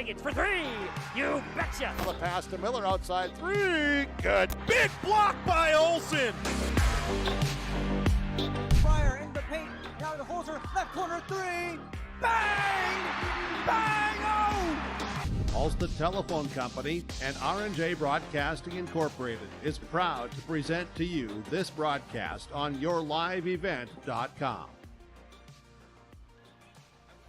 It's for three. You betcha. The pass to Miller outside three. Good. Big block by Olsen. Fryer in the paint. Now to Holzer. Left corner three. Bang! Bang! Oh! Ulster Telephone Company and R&J Broadcasting Incorporated is proud to present to you this broadcast on yourliveevent.com.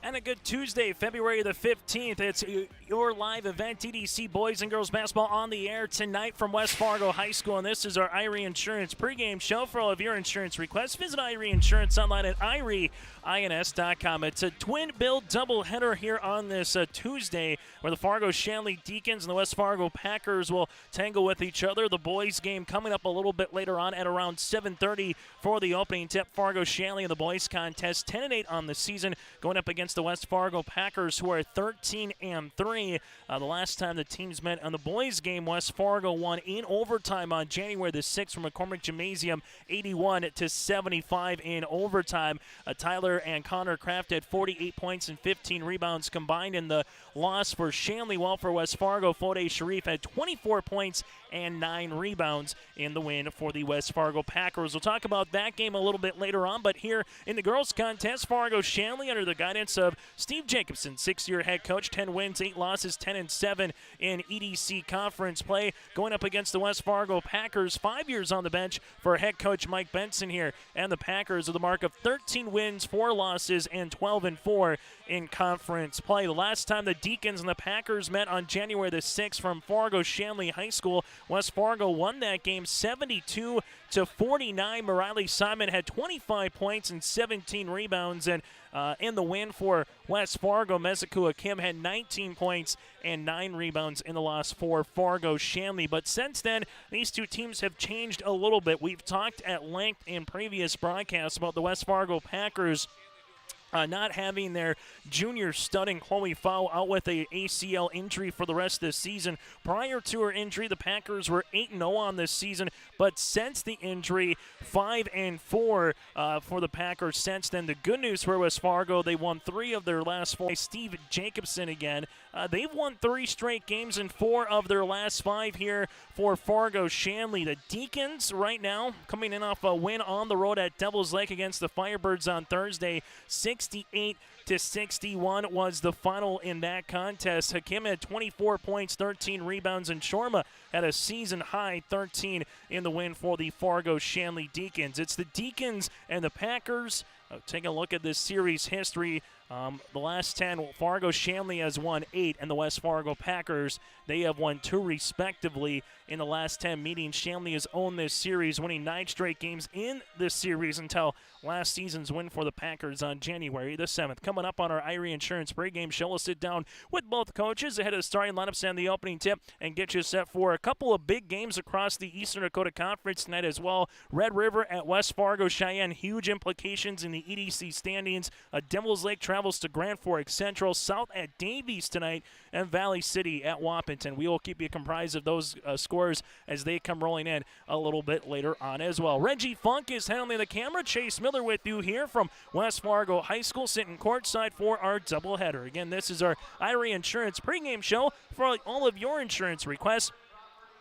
And a good Tuesday, February the 15th. It's your live event, EDC Boys and Girls Basketball on the air tonight from West Fargo High School. And this is our Irie Insurance pregame show. For all of your insurance requests, visit Irie Insurance online at IrieINS.com. It's a twin bill doubleheader here on this Tuesday where the Fargo Shanley Deacons and the West Fargo Packers will tangle with each other. The boys game coming up a little bit later on at around 7:30 for the opening tip. Fargo Shanley in the boys contest, 10-8 on the season, going up against the West Fargo Packers, who are 13-3. The last time the teams met on the boys game, West Fargo won in overtime on January the 6th from McCormick Gymnasium, 81-75 in overtime. Tyler and Connor Kraft had 48 points and 15 rebounds combined in the loss for Shanley, while for West Fargo, Fode Sharif had 24 points and 9 rebounds in the win for the West Fargo Packers. We'll talk about that game a little bit later on, but here in the girls contest, Fargo Shanley, under the guidance of Steve Jacobson, 6-year head coach, 10 wins, 8 losses, 10-7 in EDC conference play, going up against the West Fargo Packers, 5 years on the bench for head coach Mike Benson here, and the Packers with a mark of 13 wins, 4 losses, and 12-4 in conference play. The last time the Deacons and the Packers met on January the 6th from Fargo-Shanley High School, West Fargo won that game 72-49. Riley Simon had 25 points and 17 rebounds, and in the win for West Fargo, Mezekua Kim had 19 points and 9 rebounds in the loss for Fargo-Shanley. But since then, these two teams have changed a little bit. We've talked at length in previous broadcasts about the West Fargo Packers not having their junior stud Chloe Fow out with a ACL injury for the rest of the season. Prior to her injury, the Packers were 8-0 on this season, but since the injury, 5-4 for the Packers since then. The good news for West Fargo, they won 3 of their last 4. Steve Jacobson again. They've won 3 straight games and 4 of their last 5 here for Fargo-Shanley. The Deacons right now coming in off a win on the road at Devil's Lake against the Firebirds on Thursday. 68-61 was the final in that contest. Hakim had 24 points, 13 rebounds, and Shorma had a season-high 13 in the win for the Fargo-Shanley Deacons. It's the Deacons and the Packers. Take a look at this series history. The last 10, Fargo-Shanley has won 8, and the West Fargo Packers, they have won 2 respectively in the last 10 meetings. Shanley has owned this series, winning 9 straight games in this series until last season's win for the Packers on January the 7th. Coming up on our Irie Insurance pregame show, we'll sit down with both coaches ahead of the starting lineups and the opening tip and get you set for a couple of big games across the Eastern Dakota Conference tonight as well. Red River at West Fargo Cheyenne, huge implications in the EDC standings. Devil's Lake travels to Grand Forks Central, South at Davies tonight, and Valley City at Wappington. We will keep you comprised of those scores as they come rolling in a little bit later on as well. Reggie Funk is handling the camera. Chase Miller with you here from West Fargo High School, sitting courtside for our doubleheader. Again, this is our Irie Insurance pregame show. For all of your insurance requests,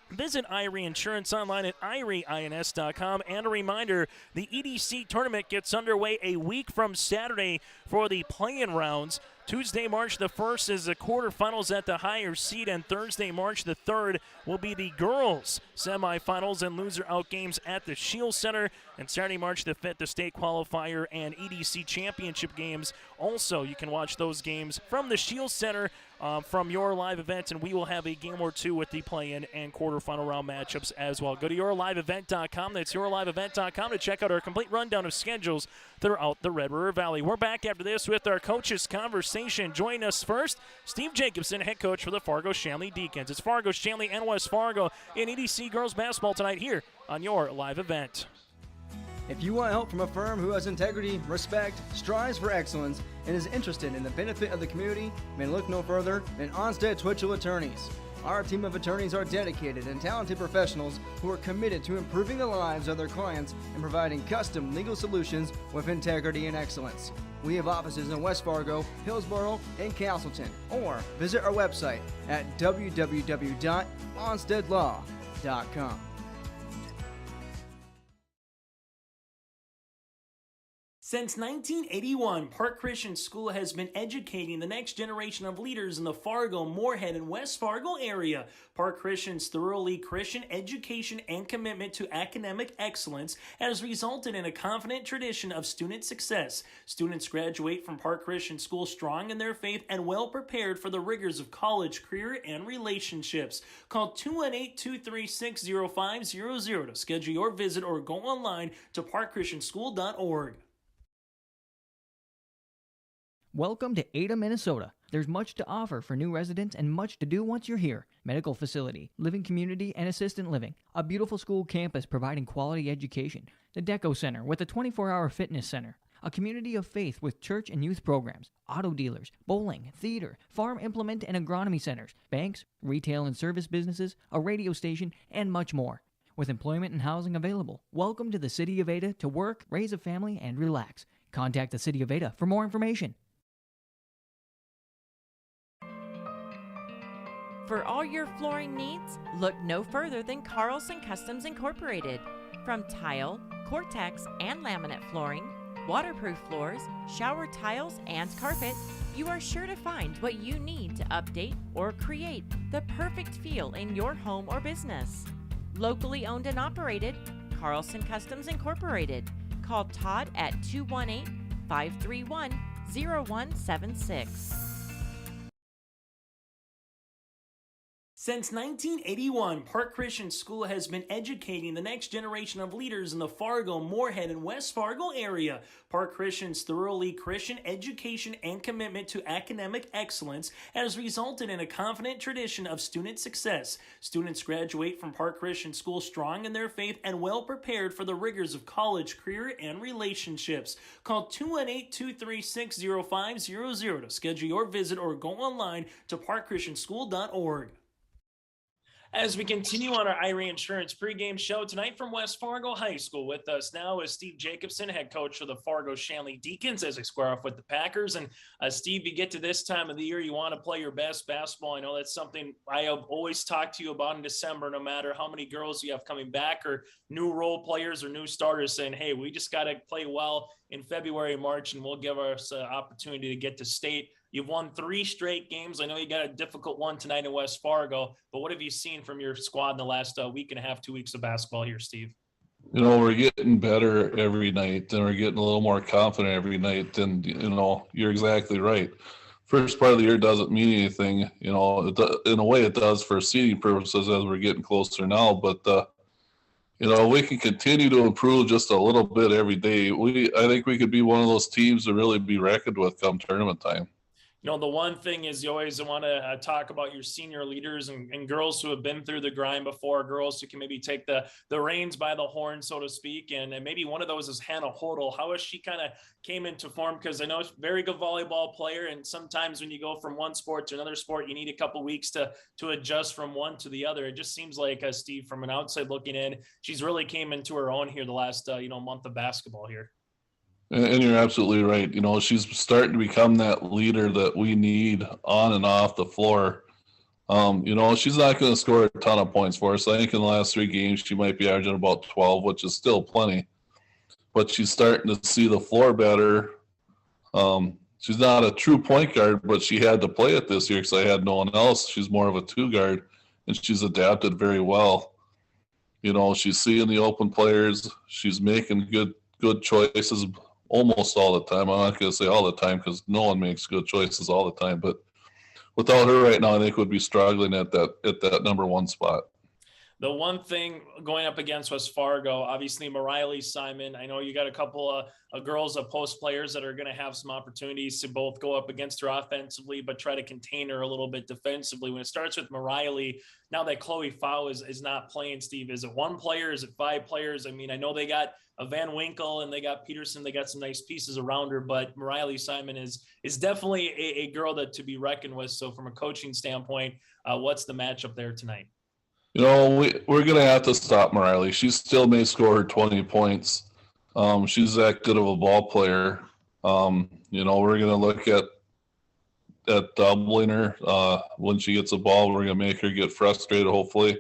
visit Irie Insurance online at irieins.com. And a reminder, the EDC tournament gets underway a week from Saturday for the play-in rounds. Tuesday, March the 1st is the quarterfinals at the higher seed, and Thursday, March the 3rd will be the girls' semifinals and loser-out games at the Shield Center. And Saturday, March the 5th, the state qualifier and EDC championship games. Also, you can watch those games from the Shield Center from your live event, and we will have a game or two with the play-in and quarterfinal round matchups as well. Go to yourliveevent.com. That's yourliveevent.com to check out our complete rundown of schedules throughout the Red River Valley. We're back after this with our coaches' conversation. Join us first, Steve Jacobson, head coach for the Fargo-Shanley Deacons. It's Fargo-Shanley and West Fargo in EDC girls basketball tonight here on your live event. If you want help from a firm who has integrity, respect, strives for excellence, and is interested in the benefit of the community, then look no further than Onstead Twitchell Attorneys. Our team of attorneys are dedicated and talented professionals who are committed to improving the lives of their clients and providing custom legal solutions with integrity and excellence. We have offices in West Fargo, Hillsboro, and Castleton. Or visit our website at www.onsteadlaw.com. Since 1981, Park Christian School has been educating the next generation of leaders in the Fargo, Moorhead, and West Fargo area. Park Christian's thoroughly Christian education and commitment to academic excellence has resulted in a confident tradition of student success. Students graduate from Park Christian School strong in their faith and well prepared for the rigors of college, career, and relationships. Call 218-236-0500 to schedule your visit or go online to parkchristianschool.org. Welcome to Ada, Minnesota. There's much to offer for new residents and much to do once you're here. Medical facility, living community, and assistant living. A beautiful school campus providing quality education. The Deco Center with a 24-hour fitness center. A community of faith with church and youth programs. Auto dealers, bowling, theater, farm implement and agronomy centers. Banks, retail and service businesses, a radio station, and much more. With employment and housing available. Welcome to the City of Ada to work, raise a family, and relax. Contact the City of Ada for more information. For all your flooring needs, look no further than Carlson Customs Incorporated. From tile, Cortex, and laminate flooring, waterproof floors, shower tiles, and carpet, you are sure to find what you need to update or create the perfect feel in your home or business. Locally owned and operated, Carlson Customs Incorporated. Call Todd at 218-531-0176. Since 1981, Park Christian School has been educating the next generation of leaders in the Fargo, Moorhead, and West Fargo area. Park Christian's thoroughly Christian education and commitment to academic excellence has resulted in a confident tradition of student success. Students graduate from Park Christian School strong in their faith and well prepared for the rigors of college, career, and relationships. Call 218-236-0500 to schedule your visit or go online to parkchristianschool.org. As we continue on our IRA Insurance pregame show tonight from West Fargo High School, with us now is Steve Jacobson, head coach of the Fargo Shanley Deacons, as they square off with the Packers. And Steve, you get to this time of the year, you want to play your best basketball. I know that's something I have always talked to you about in December, no matter how many girls you have coming back or new role players or new starters saying, hey, we just got to play well in February, March, and we'll give us an opportunity to get to state. You've won 3 straight games. I know you got a difficult one tonight in West Fargo, but what have you seen from your squad in the last week and a half, 2 weeks of basketball here, Steve? You know, we're getting better every night, and we're getting a little more confident every night. And, you know, you're exactly right. First part of the year doesn't mean anything. You know, in a way it does for seeding purposes as we're getting closer now. But, you know, we can continue to improve just a little bit every day. I think we could be one of those teams to really be reckoned with come tournament time. You know, the one thing is you always want to talk about your senior leaders and girls who have been through the grind before, girls who can maybe take the reins by the horn, so to speak. And maybe one of those is Hannah Hodel. How has she kind of came into form? Because I know she's a very good volleyball player. And sometimes when you go from one sport to another sport, you need a couple weeks to adjust from one to the other. It just seems like, Steve, from an outside looking in, she's really came into her own here the last, month of basketball here. And you're absolutely right. You know, she's starting to become that leader that we need on and off the floor. You know, she's not going to score a ton of points for us. I think in the last 3 games, she might be averaging about 12, which is still plenty. But she's starting to see the floor better. She's not a true point guard, but she had to play it this year because I had no one else. She's more of a 2 guard, and she's adapted very well. You know, she's seeing the open players. She's making good choices almost all the time. I'm not going to say all the time because no one makes good choices all the time. But without her right now, I think we'd be struggling at that number 1 spot. The one thing going up against West Fargo, obviously Mariley Simon, I know you got a couple of girls, post players that are going to have some opportunities to both go up against her offensively, but try to contain her a little bit defensively. When it starts with Mariley, now that Chloe Fau is not playing, Steve, is it 1 player? Is it 5 players? I mean, I know they got a Van Winkle and they got Peterson. They got some nice pieces around her, but Mariley Simon is definitely a girl that to be reckoned with. So from a coaching standpoint, what's the matchup there tonight? You know, we're going to have to stop Mariley. She still may score her 20 points. She's that good of a ball player. You know, we're going to look at doubling her. When she gets a ball, we're going to make her get frustrated, hopefully.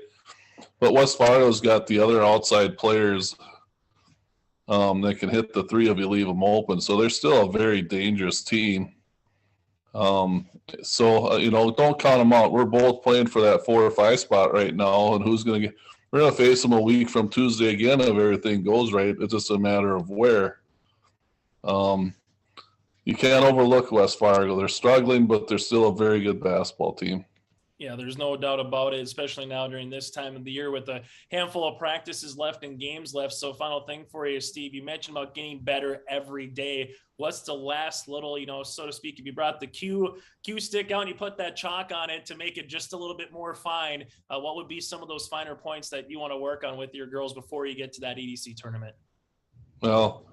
But West Fargo's got the other outside players that can hit the 3 if you leave them open. So they're still a very dangerous team. You know, don't count them out. We're both playing for that 4 or 5 spot right now. And we're going to face them a week from Tuesday again if everything goes right. It's just a matter of where. You can't overlook West Fargo. They're struggling, but they're still a very good basketball team. Yeah, there's no doubt about it, especially now during this time of the year with a handful of practices left and games left. So final thing for you, Steve, you mentioned about getting better every day. What's the last little, so to speak, if you brought the cue stick out and you put that chalk on it to make it just a little bit more fine, what would be some of those finer points that you want to work on with your girls before you get to that EDC tournament? Well,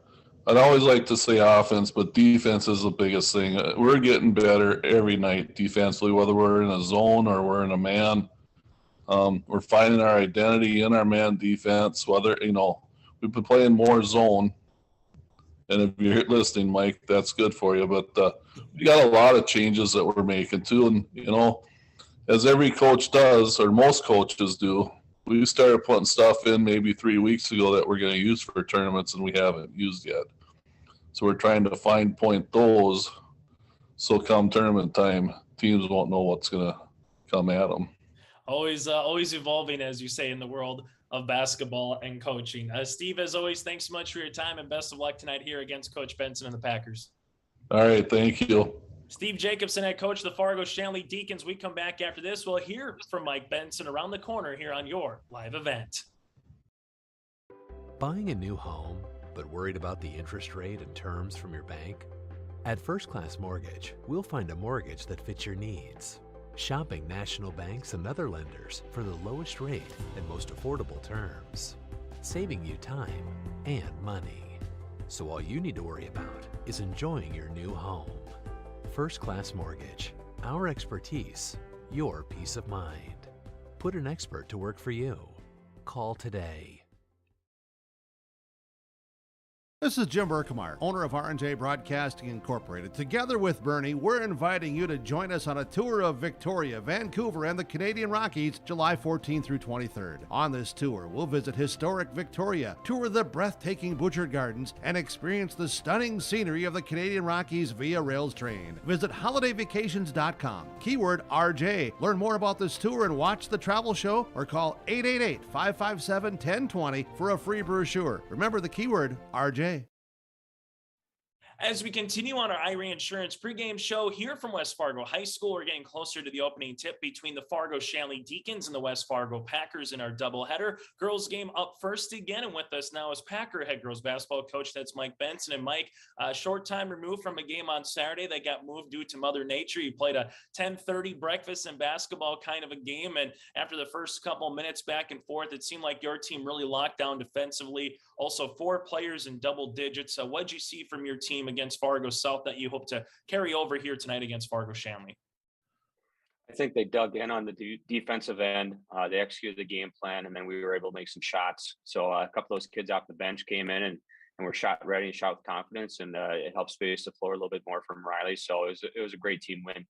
I'd always like to say offense, but defense is the biggest thing. We're getting better every night defensively, whether we're in a zone or we're in a man. We're finding our identity in our man defense, whether, we've been playing more zone. And if you're listening, Mike, that's good for you. But we got a lot of changes that we're making too. And, as every coach does, or most coaches do, we started putting stuff in maybe 3 weeks ago that we're going to use for tournaments and we haven't used yet. So we're trying to fine point those. So come tournament time, teams won't know what's going to come at them. Always evolving, as you say, in the world of basketball and coaching. Steve, as always, thanks so much for your time and best of luck tonight here against Coach Benson and the Packers. All right, thank you. Steve Jacobson, head coach of the Fargo-Shanley Deacons. We come back after this. We'll hear from Mike Benson around the corner here on your live event. Buying a new home, but worried about the interest rate and terms from your bank? At First Class Mortgage, we'll find a mortgage that fits your needs. Shopping national banks and other lenders for the lowest rate and most affordable terms, saving you time and money. So all you need to worry about is enjoying your new home. First Class Mortgage, our expertise, your peace of mind. Put an expert to work for you. Call today. This is Jim Berkemeyer, owner of R&J Broadcasting Incorporated. Together with Bernie, we're inviting you to join us on a tour of Victoria, Vancouver, and the Canadian Rockies, July 14th through 23rd. On this tour, we'll visit historic Victoria, tour the breathtaking Butcher Gardens, and experience the stunning scenery of the Canadian Rockies via rails train. Visit holidayvacations.com, keyword RJ. Learn more about this tour and watch the travel show, or call 888-557-1020 for a free brochure. Remember the keyword RJ. As we continue on our Irie Insurance pregame show here from West Fargo High School, we're getting closer to the opening tip between the Fargo-Shanley Deacons and the West Fargo Packers in our doubleheader. Girls game up first again, and with us now is Packer head girls basketball coach. That's Mike Benson. And Mike, short time removed from a game on Saturday that got moved due to Mother Nature. You played a 10:30 breakfast and basketball kind of a game, and after the first couple minutes back and forth, it seemed like your team really locked down defensively. Also, 4 players in double digits. So what'd you see from your team against Fargo South that you hope to carry over here tonight against Fargo-Shanley? I think they dug in on the defensive end. They executed the game plan, and then we were able to make some shots. So a couple of those kids off the bench came in and were shot ready and shot with confidence, and it helped space the floor a little bit more from Riley. So it was a great team win.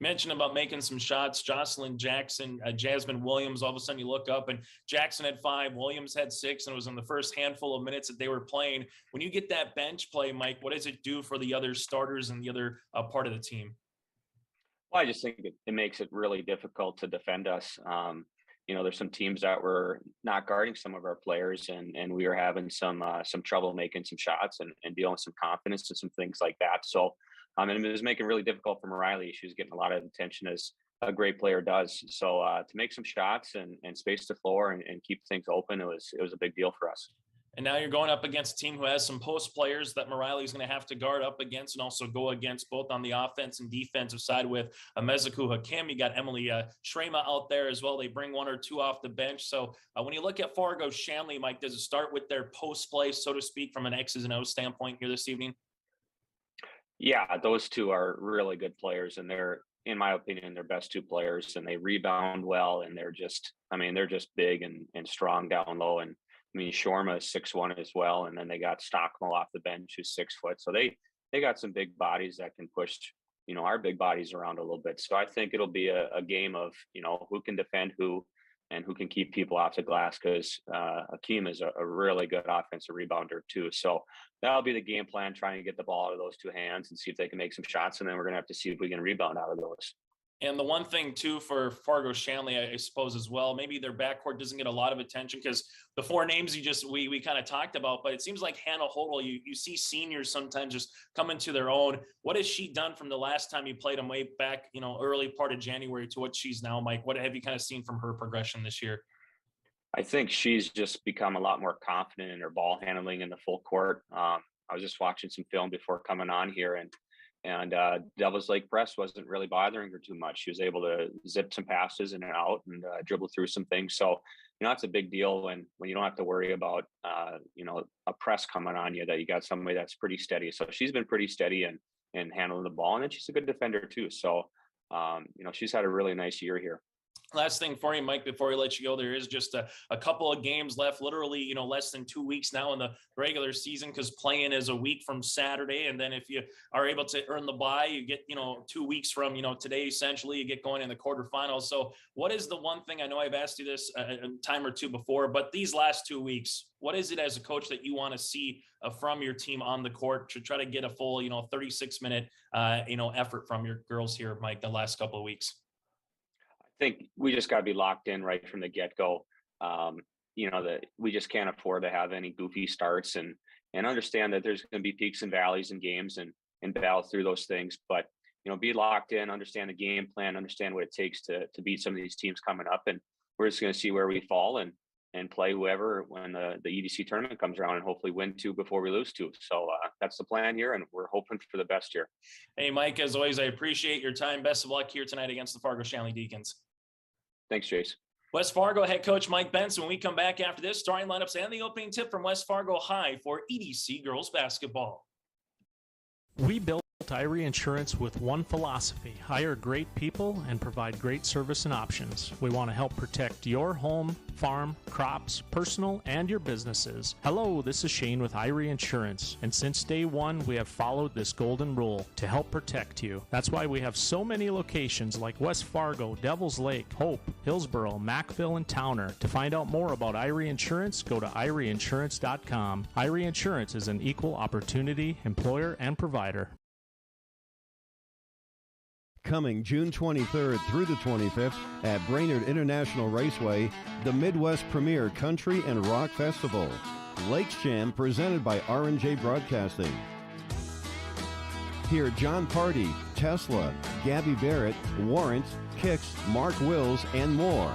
You mentioned about making some shots. Jocelyn Jackson, Jasmine Williams, all of a sudden you look up and Jackson had 5, Williams had 6, and it was in the first handful of minutes that they were playing. When you get that bench play, Mike, what does it do for the other starters and the other part of the team? Well, I just think it makes it really difficult to defend us. There's some teams that were not guarding some of our players, and we were having some trouble making some shots and dealing with some confidence and some things like that. So, and it was making it really difficult for Riley. She was getting a lot of attention, as a great player does. So to make some shots and space the floor and keep things open, it was a big deal for us. And now you're going up against a team who has some post players that Riley is going to have to guard up against and also go against both on the offense and defensive side with Mezuku Hakim. You got Emily Shrema out there as well. They bring 1 or 2 off the bench. So when you look at Fargo-Shanley, Mike, does it start with their post play, so to speak, from an X's and O's standpoint here this evening? Yeah, those two are really good players, and they're, in my opinion, their best 2 players, and they rebound well, and they're just big and strong down low. And Shorma is 6'1" as well, and then they got Stockmel off the bench, who's 6 foot. So they got some big bodies that can push, our big bodies around a little bit. So I think it'll be a game of, who can defend who and who can keep people off the glass, because Hakeem is a really good offensive rebounder too. So that'll be the game plan, trying to get the ball out of those 2 hands and see if they can make some shots. And then we're going to have to see if we can rebound out of those. And the one thing, too, for Fargo-Shanley, I suppose, as well, maybe their backcourt doesn't get a lot of attention because the 4 names we kind of talked about, but it seems like Hannah Hodel, you see seniors sometimes just come into their own. What has she done from the last time you played them way back, early part of January to what she's now, Mike? What have you kind of seen from her progression this year? I think she's just become a lot more confident in her ball handling in the full court. I was just watching some film before coming on here, and Devils Lake press wasn't really bothering her too much. She was able to zip some passes in and out and dribble through some things. So, it's a big deal when you don't have to worry about, a press coming on you, that you got somebody that's pretty steady. So she's been pretty steady and handling the ball, and then she's a good defender too. So, she's had a really nice year here. Last thing for you, Mike, before we let you go, there is just a couple of games left, literally, less than 2 weeks now in the regular season, because playing is a week from Saturday. And then if you are able to earn the bye, you get, 2 weeks from, today, essentially, you get going in the quarterfinals. So what is the one thing, I know I've asked you this a time or two before, but these last 2 weeks, what is it as a coach that you want to see from your team on the court to try to get a full, 36-minute, effort from your girls here, Mike, the last couple of weeks? I think we just got to be locked in right from the get-go. That we just can't afford to have any goofy starts, and understand that there's going to be peaks and valleys in games, and battle through those things. But be locked in, understand the game plan, understand what it takes to beat some of these teams coming up, and we're just going to see where we fall and play whoever when the EDC tournament comes around, and hopefully win 2 before we lose 2. So that's the plan here, and we're hoping for the best here. Hey, Mike, as always, I appreciate your time. Best of luck here tonight against the Fargo-Shanley Deacons. Thanks, Chase. West Fargo head coach Mike Benson. When we come back after this, starting lineups and the opening tip from West Fargo High for EDC girls basketball. We built Irie Insurance with one philosophy: hire great people and provide great service and options. We want to help protect your home, farm, crops, personal, and your businesses. Hello, this is Shane with Irie Insurance, and since day one, we have followed this golden rule to help protect you. That's why we have so many locations like West Fargo, Devils Lake, Hope, Hillsboro, Mackville, and Towner. To find out more about Irie Insurance, go to IrieInsurance.com. Irie Insurance is an equal opportunity employer and provider. Coming June 23rd through the 25th at Brainerd International Raceway, the Midwest Premier Country and Rock Festival. Lakes Jam presented by R&J Broadcasting. Hear John Party, Tesla, Gabby Barrett, Warrant, Kicks, Mark Wills, and more.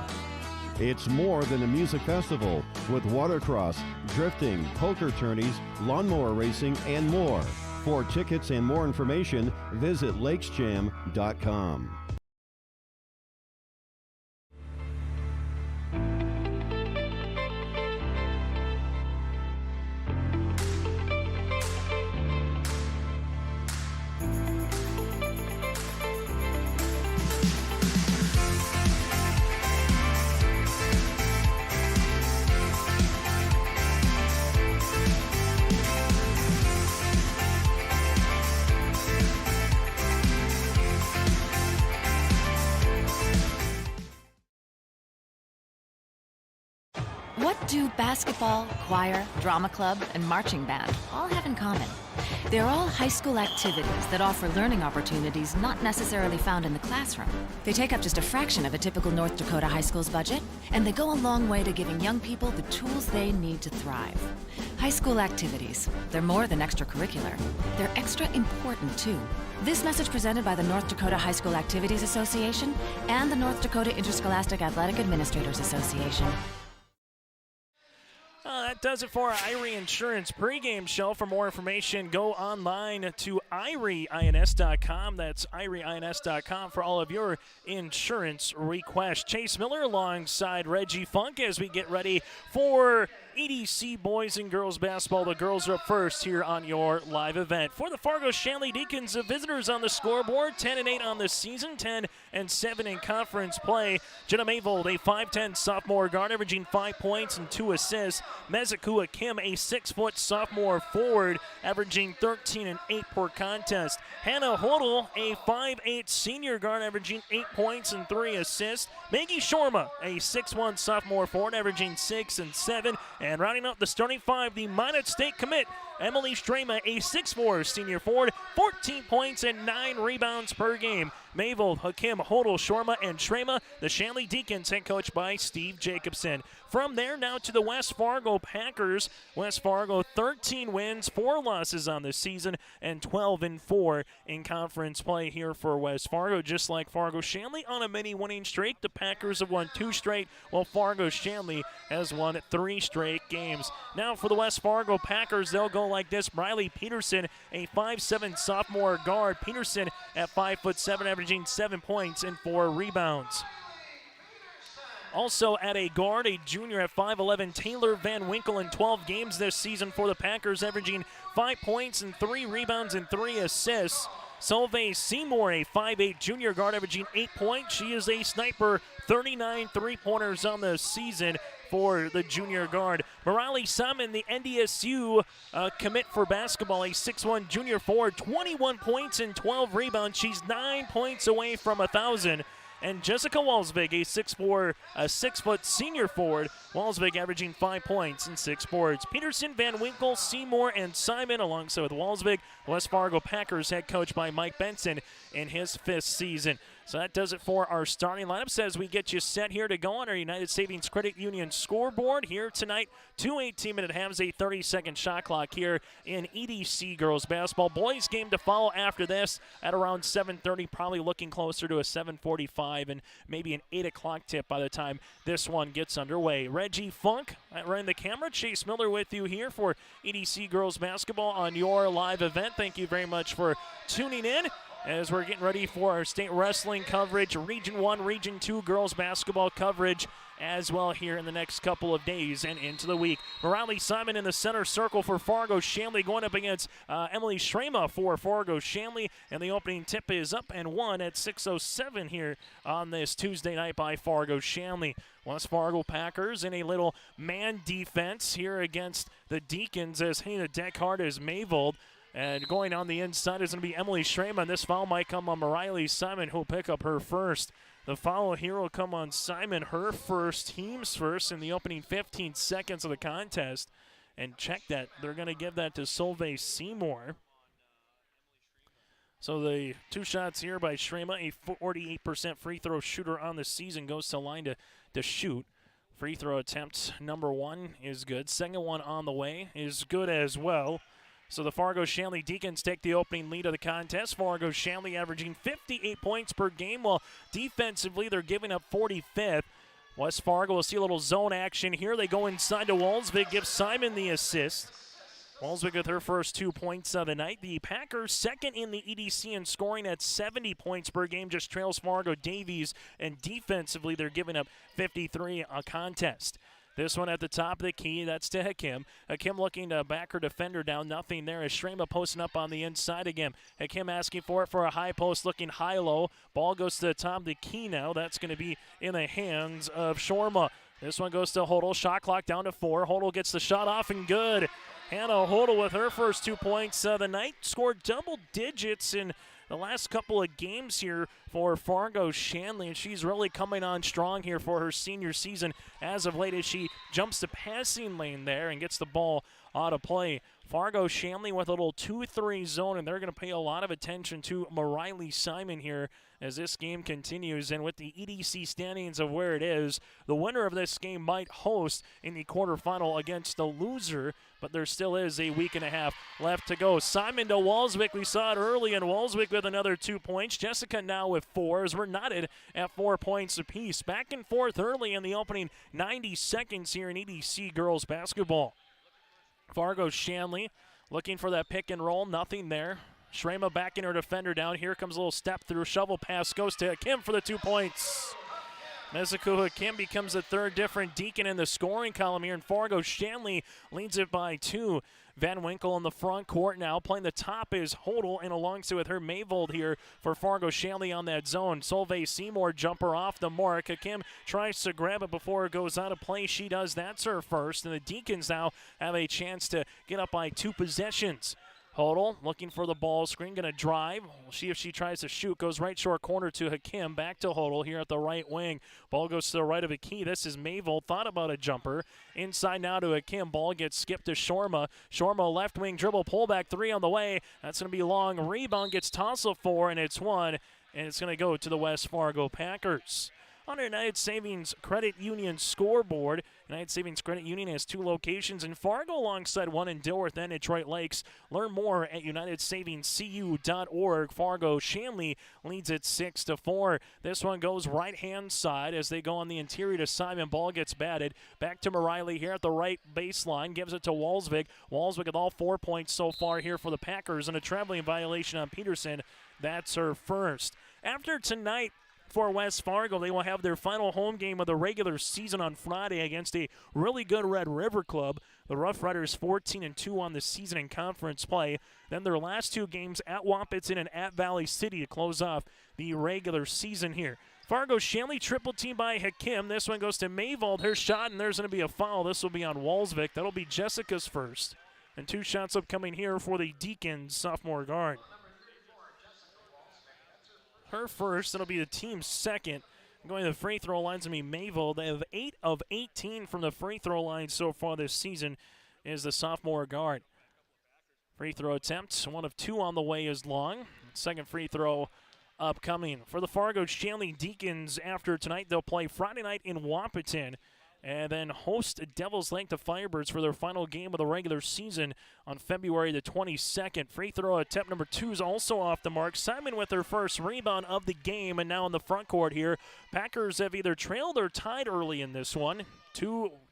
It's more than a music festival with watercross, drifting, poker tourneys, lawnmower racing, and more. For tickets and more information, visit lakesjam.com. What do basketball, choir, drama club, and marching band all have in common? They're all high school activities that offer learning opportunities not necessarily found in the classroom. They take up just a fraction of a typical North Dakota high school's budget, and they go a long way to giving young people the tools they need to thrive. High school activities, they're more than extracurricular. They're extra important, too. This message presented by the North Dakota High School Activities Association and the North Dakota Interscholastic Athletic Administrators Association. That does it for our Irie Insurance pregame show. For more information, go online to IrieINS.com. That's IrieINS.com for all of your insurance requests. Chase Miller alongside Reggie Funk as we get ready for EDC boys and girls basketball. The girls are up first here on your live event. For the Fargo-Shanley Deacons, the visitors on the scoreboard, 10-8 on the season, 10-7 in conference play. Jenna Mayvold, a 5'10 sophomore guard, averaging 5 points and 2 assists. Mezakua Kim, a 6-foot sophomore forward, averaging 13 and 8 per contest. Hannah Hodel, a 5'8 senior guard, averaging 8 points and 3 assists. Maggie Shorma, a 6'1 sophomore forward, averaging 6 and 7. And rounding out the starting five, the Minot State commit, Emily Strema, a 6'4 senior forward, 14 points and 9 rebounds per game. Mayvold, Hakim, Hodel, Shorma, and Strema, the Shanley Deacons, head coached by Steve Jacobson. From there now to the West Fargo Packers. West Fargo 13 wins, 4 losses on the season, and 12-4 in conference play here for West Fargo. Just like Fargo-Shanley on a mini winning streak, the Packers have won 2 straight, while Fargo-Shanley has won 3 straight games. Now for the West Fargo Packers, they'll go like this. Riley Peterson, a 5'7 sophomore guard. Peterson at 5'7", averaging 7 points and 4 rebounds. Also at a guard, a junior at 5'11", Taylor Van Winkle, in 12 games this season for the Packers, averaging 5 points and 3 rebounds and 3 assists. Solveig Seymour, a 5'8 junior guard, averaging 8 points. She is a sniper, 39 three-pointers on the season for the junior guard. Morale Simon, the NDSU commit for basketball, a 6'1 junior forward, 21 points and 12 rebounds. She's 9 points away from 1,000. And Jessica Walsvig, a 6'4", 6-foot senior forward. Walsvig averaging 5 points and 6 boards. Peterson, Van Winkle, Seymour, and Simon alongside with Walsvig. West Fargo Packers head coach by Mike Benson in his 5th season. So that does it for our starting lineups as we get you set here to go on our United Savings Credit Union scoreboard here tonight. 2 18-minute halves, a 30-second shot clock here in EDC girls basketball. Boys game to follow after this at around 7:30, probably looking closer to a 7:45 and maybe an 8 o'clock tip by the time this one gets underway. Reggie Funk running the camera. Chase Miller with you here for EDC girls basketball on your live event. Thank you very much for tuning in as we're getting ready for our state wrestling coverage, Region 1, Region 2 girls basketball coverage as well here in the next couple of days and into the week. Morale Simon in the center circle for Fargo-Shanley going up against Emily Shrema for Fargo-Shanley, and the opening tip is up and won at 6:07 here on this Tuesday night by Fargo-Shanley. West Fargo Packers in a little man defense here against the Deacons as Hannah Deckhart is Mayvold. And going on the inside is going to be Emily Shrema, and this foul might come on Morale Simon, who will pick up her first. The foul here will come on Simon, her first, team's first in the opening 15 seconds of the contest. And check that, they're going to give that to Solveig Seymour. So the 2 shots here by Shrema, a 48% free throw shooter on the season, goes to line to shoot. Free throw attempt number 1 is good. Second one on the way is good as well. So the Fargo-Shanley Deacons take the opening lead of the contest. Fargo-Shanley averaging 58 points per game, while defensively they're giving up 45th. West Fargo will see a little zone action here. They go inside to Walsvig, gives Simon the assist. Walsvig with her first 2 points of the night. The Packers second in the EDC in scoring at 70 points per game, just trails Fargo-Davies, and defensively they're giving up 53 a contest. This one at the top of the key, that's to Hakim. Hakim looking to back her defender down, nothing there as Shrema posting up on the inside again. Hakim asking for it for a high post, looking high-low. Ball goes to the top of the key now. That's going to be in the hands of Shorma. This one goes to Hodel, shot clock down to 4. Hodel gets the shot off and good. Hannah Hodel with her first 2 points of the night, scored double digits in the last couple of games here for Fargo-Shanley, and she's really coming on strong here for her senior season as of late as she jumps the passing lane there and gets the ball out of play. Fargo-Shanley with a little 2-3 zone, and they're going to pay a lot of attention to Morale Simon here as this game continues. And with the EDC standings of where it is, the winner of this game might host in the quarterfinal against the loser, but there still is a week and a half left to go. Simon to Walsvik, we saw it early, and Walsvik with another 2 points. Jessica now with 4 as we're knotted at 4 points apiece. Back and forth early in the opening 90 seconds here in EDC girls basketball. Fargo-Shanley looking for that pick and roll, nothing there. Shrema back in her defender down. Here comes a little step through, shovel pass, goes to Hakim for the 2 points. Mezuku Hakim becomes the third different Deacon in the scoring column here, and Fargo-Shanley leads it by 2. Van Winkle in the front court now. Playing the top is Hodel, and alongside with her Mayvold here for Fargo-Shanley on that zone. Solveig Seymour jumper off the mark. Hakim tries to grab it before it goes out of play. She does. That's her first, and the Deacons now have a chance to get up by 2 possessions. Hodel looking for the ball screen, going to drive. We'll see if she tries to shoot. Goes right short corner to Hakim. Back to Hodel here at the right wing. Ball goes to the right of a key. This is Mayvold. Thought about a jumper. Inside now to Hakim. Ball gets skipped to Shorma. Shorma left wing dribble. Pullback 3 on the way. That's going to be long. Rebound gets tousled for, and it's 1. And it's going to go to the West Fargo Packers. On our United Savings Credit Union scoreboard, United Savings Credit Union has 2 locations in Fargo alongside 1 in Dilworth and Detroit Lakes. Learn more at unitedsavingcu.org. Fargo-Shanley leads it 6-4. This one goes right-hand side as they go on the interior to Simon. Ball gets batted. Back to Morale here at the right baseline. Gives it to Walsvik. Walsvik with all 4 points so far here for the Packers, and a traveling violation on Peterson. That's her first. After tonight, for West Fargo. They will have their final home game of the regular season on Friday against a really good Red River club. The Rough Riders 14-2 on the season in conference play. Then their last 2 games at Wahpeton and at Valley City to close off the regular season here. Fargo Shanley triple team by Hakim. This one goes to Mayvold. Her shot, and there's going to be a foul. This will be on Walsvik. That'll be Jessica's first. And 2 shots upcoming here for the Deacons sophomore guard. Her first. That'll be the team's second. Going to the free throw line's going to be Mayvold. They have 8 of 18 from the free throw line so far this season is the sophomore guard. Free throw attempt. 1 of 2 on the way is long. Second free throw upcoming. For the Fargo Shanley Deacons after tonight, they'll play Friday night in Wahpeton and then host Devils Lake the Firebirds for their final game of the regular season on February the 22nd. Free throw attempt number 2 is also off the mark. Simon with her first rebound of the game, and now in the front court here. Packers have either trailed or tied early in this one.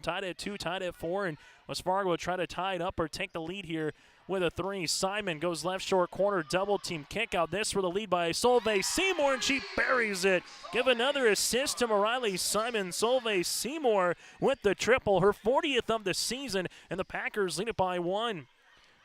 Tied at 2, tied at 4, and West Fargo will try to tie it up or take the lead here with a 3. Simon goes left short corner, double team kick out. This for the lead by Solveig Seymour, and she buries it. Give another assist to Mariley Simon. Solveig Seymour with the triple, her 40th of the season, and the Packers lead it by 1.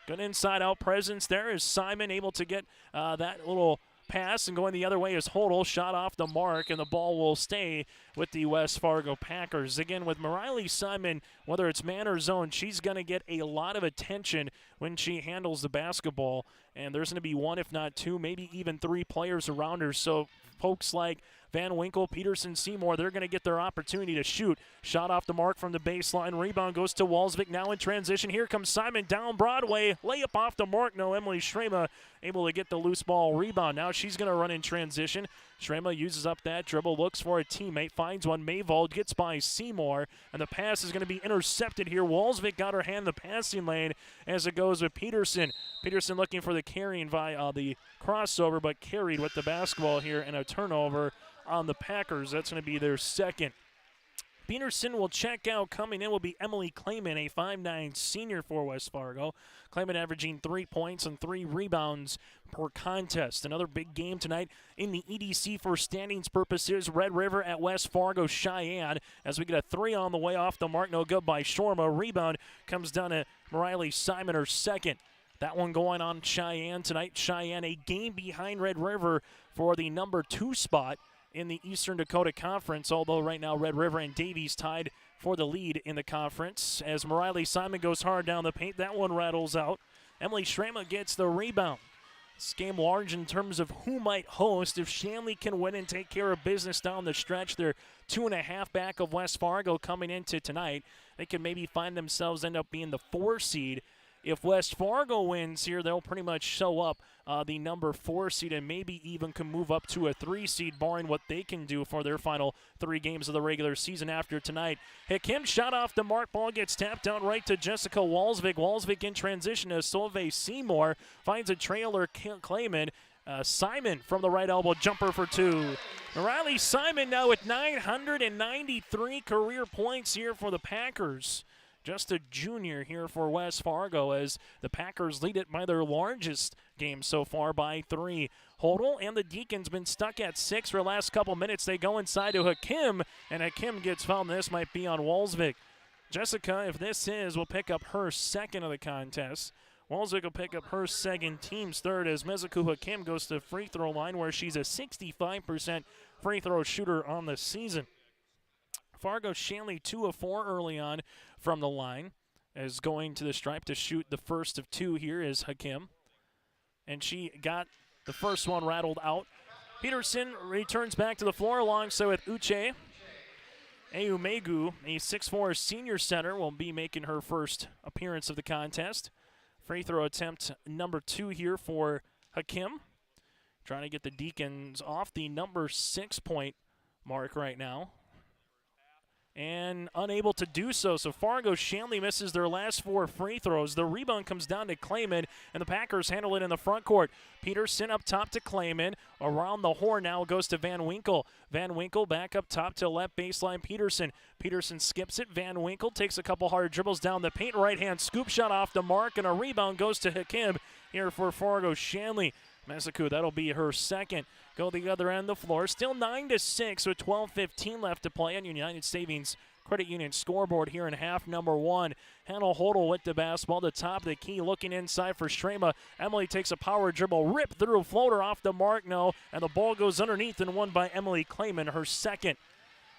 Good inside-out presence there is Simon able to get that little pass, and going the other way is Hodel. Shot off the mark, and the ball will stay with the West Fargo Packers. Again, with Mariley Simon, whether it's man or zone, she's going to get a lot of attention when she handles the basketball, and there's going to be 1, if not 2, maybe even 3 players around her. So folks like Van Winkle, Peterson, Seymour, they're going to get their opportunity to shoot. Shot off the mark from the baseline. Rebound goes to Walsvik. Now in transition. Here comes Simon down Broadway. Layup off the mark. No, Emily Strema able to get the loose ball rebound. Now she's going to run in transition. Strema uses up that dribble, looks for a teammate, finds one. Mayvold gets by Seymour, and the pass is going to be intercepted here. Walsvik got her hand in the passing lane as it goes with Peterson. Peterson looking for the carrying via the crossover, but carried with the basketball here, and a turnover on the Packers. That's going to be their second. Peterson will check out. Coming in will be Emily Clayman, a 5'9 senior for West Fargo. Clayman averaging 3 points and 3 rebounds per contest. Another big game tonight in the EDC for standings purposes. Red River at West Fargo Cheyenne as we get a 3 on the way off the mark. No good by Shorma. Rebound comes down to Mariley Simon, her second. That one going on Cheyenne tonight. Cheyenne a game behind Red River for the number 2 spot in the Eastern Dakota Conference, although right now Red River and Davies tied for the lead in the conference. As Mariley Simon goes hard down the paint, that one rattles out. Emily Strema gets the rebound. This game large in terms of who might host. If Shanley can win and take care of business down the stretch, they're 2.5 back of West Fargo coming into tonight. They could maybe find themselves end up being the 4 seed. If West Fargo wins here, they'll pretty much show up the number 4 seed and maybe even can move up to a 3 seed, barring what they can do for their final 3 games of the regular season after tonight. Hakim shot off the mark. Ball gets tapped down right to Jessica Walsvik. Walsvik in transition as Solveig Seymour finds a trailer Clayman. Simon from the right elbow, jumper for 2. Riley Simon now with 993 career points here for the Packers. Just a junior here for West Fargo as the Packers lead it by their largest game so far by 3. Hodel and the Deacons been stuck at 6 for the last couple minutes. They go inside to Hakim, and Hakim gets fouled. This might be on Walsvik. Jessica, if this is, will pick up her second of the contest. Walsvik will pick up her second, team's third, as Mezuku Hakim goes to the free throw line where she's a 65% free throw shooter on the season. Fargo Shanley 2 of 4 early on from the line, as going to the stripe to shoot the first of 2 here is Hakim. And she got the first one rattled out. Peterson returns back to the floor alongside with Uche. Eumegu, a 6'4 senior center, will be making her first appearance of the contest. Free throw attempt number 2 here for Hakim. Trying to get the Deacons off the number 6 point mark right now. And unable to do so. So Fargo Shanley misses their last 4 free throws. The rebound comes down to Clayman, and the Packers handle it in the front court. Peterson up top to Clayman. Around the horn now goes to Van Winkle. Van Winkle back up top to left baseline Peterson. Peterson skips it. Van Winkle takes a couple hard dribbles down the paint. Right hand scoop shot off the mark, and a rebound goes to Hakim here for Fargo Shanley. Mesaku, that'll be her second. Go the other end of the floor. Still 9-6 with 12:15 left to play on United Savings Credit Union scoreboard here in half number one. Hannah Hodel with the basketball, the top of the key, looking inside for Strema. Emily takes a power dribble, rip through, floater off the mark, no, and the ball goes underneath and won by Emily Clayman, her second.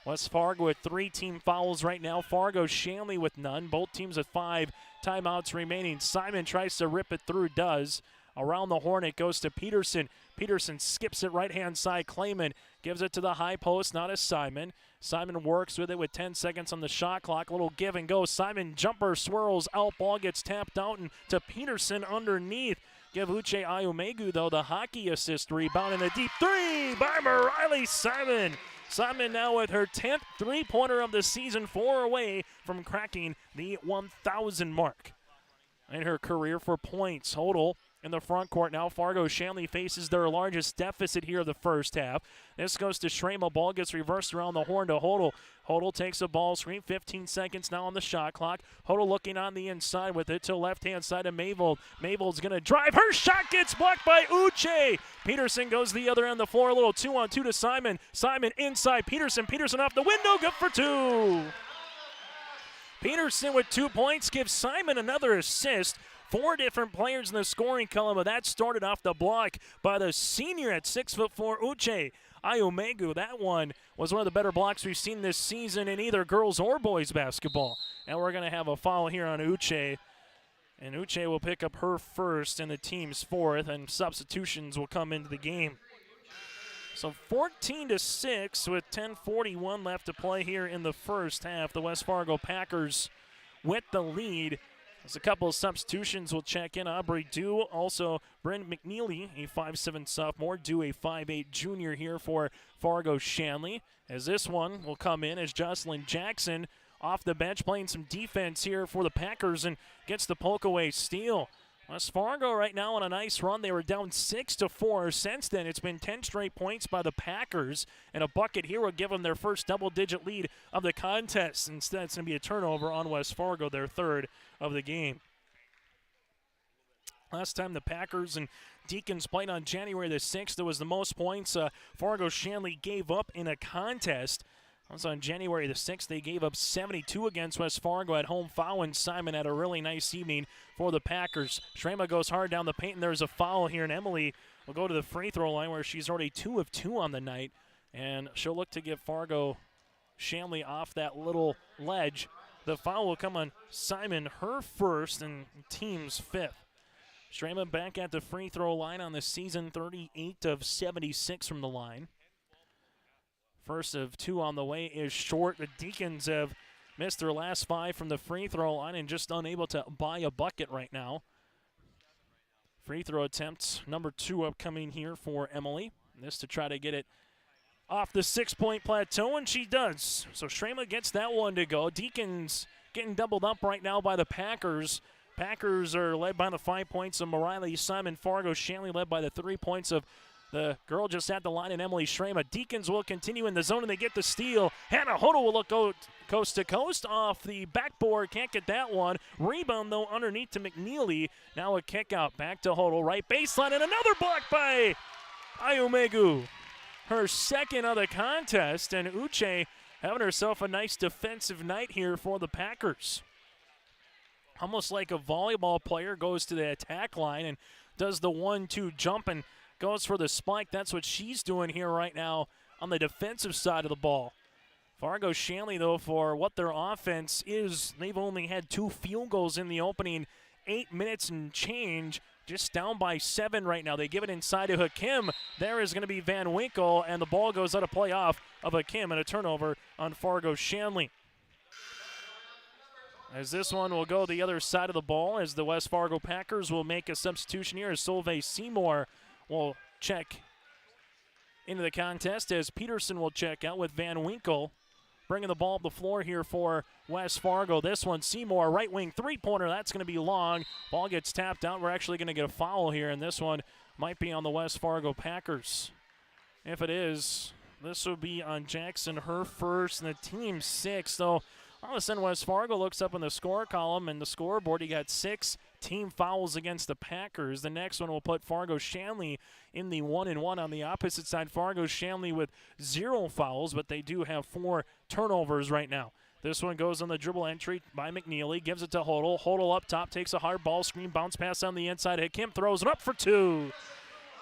West Fargo with 3 team fouls right now. Fargo Shanley with none. Both teams with 5 timeouts remaining. Simon tries to rip it through, does. Around the horn it goes to Peterson. Peterson skips it right-hand side. Clayman gives it to the high post, not as Simon. Simon works with it with 10 seconds on the shot clock. Little give and go. Simon jumper swirls out. Ball gets tapped out and to Peterson underneath. Give Uche Ayumegu, though, the hockey assist. Rebound and a deep three by Mariley Simon. Simon now with her 10th three-pointer of the season, 4 away from cracking the 1,000 mark in her career for points. Hodel in the front court now. Fargo Shanley faces their largest deficit here of the first half. This goes to Strema. Ball gets reversed around the horn to Hodel. Hodel takes a ball screen. 15 seconds now on the shot clock. Hodel looking on the inside with it to left-hand side of Mayvold. Mayvold's going to drive. Her shot gets blocked by Uche. Peterson goes the other end of the floor. A little 2-on-2 to Simon. Simon inside. Peterson. Peterson off the window. Good for 2. Peterson with 2 points gives Simon another assist. 4 different players in the scoring column, but that started off the block by the senior at 6'4", Uche Ayumegu. That one was one of the better blocks we've seen this season in either girls or boys basketball. And we're going to have a foul here on Uche. And Uche will pick up her first and the team's 4th, and substitutions will come into the game. So 14-6 with 10:41 left to play here in the first half. The West Fargo Packers with the lead. There's a couple of substitutions we'll check in. Aubrey Dew, also Bryn McNeely, a 5'7" sophomore. Dew, a 5'8" junior here for Fargo Shanley. As this one will come in as Jocelyn Jackson off the bench playing some defense here for the Packers and gets the poke away steal. West Fargo right now on a nice run. They were down 6-4. Since then, it's been 10 straight points by the Packers, and a bucket here will give them their first double-digit lead of the contest. Instead, it's going to be a turnover on West Fargo, their 3rd of the game. Last time the Packers and Deacons played on January the 6th, there was the most points Fargo Shanley gave up in a contest. That was on January the 6th. They gave up 72 against West Fargo at home. Foul, and Simon had a really nice evening for the Packers. Strema goes hard down the paint, and there's a foul here, and Emily will go to the free throw line where she's already 2 of 2 on the night, and she'll look to get Fargo Shanley off that little ledge. The foul will come on Simon, her first, and team's 5th. Strema back at the free throw line on the season, 38 of 76 from the line. First of 2 on the way is short. The Deacons have missed their last 5 from the free throw line and just unable to buy a bucket right now. Free throw attempt number 2 upcoming here for Emily. This to try to get it off the 6-point plateau, and she does. So Strema gets that one to go. Deacons getting doubled up right now by the Packers. Packers are led by the 5 points of Mariley Simon. Fargo Shanley led by the 3 points of the girl just at the line, and Emily Strema. Deacons will continue in the zone, and they get the steal. Hannah Hodel will look coast to coast off the backboard. Can't get that one. Rebound, though, underneath to McNeely. Now a kick out. Back to Hodel. Right baseline, and another block by Ayumegu. Her 2nd of the contest, and Uche having herself a nice defensive night here for the Packers. Almost like a volleyball player goes to the attack line and does the 1-2 jump and goes for the spike. That's what she's doing here right now on the defensive side of the ball. Fargo Shanley, though, for what their offense is, they've only had 2 field goals in the opening 8 minutes and change. Just down by 7 right now. They give it inside to Hakim. There is going to be Van Winkle, and the ball goes out of play off of Hakim, and a turnover on Fargo Shanley. As this one will go the other side of the ball, as the West Fargo Packers will make a substitution here, as Solveig Seymour will check into the contest, as Peterson will check out with Van Winkle bringing the ball up the floor here for West Fargo. This one, Seymour, right wing 3-pointer. That's going to be long. Ball gets tapped out. We're actually going to get a foul here, and this one might be on the West Fargo Packers. If it is, this will be on Jackson, her first, and the team's 6th. So all of a sudden, West Fargo looks up in the score column and the scoreboard. You got 6 team fouls against the Packers. The next one will put Fargo-Shanley in the 1-1 on the opposite side. Fargo-Shanley with 0 fouls, but they do have 4 turnovers right now. This one goes on the dribble entry by McNeely, gives it to Hodel. Hodel up top, takes a hard ball screen, bounce pass on the inside. Hakim throws it up for 2.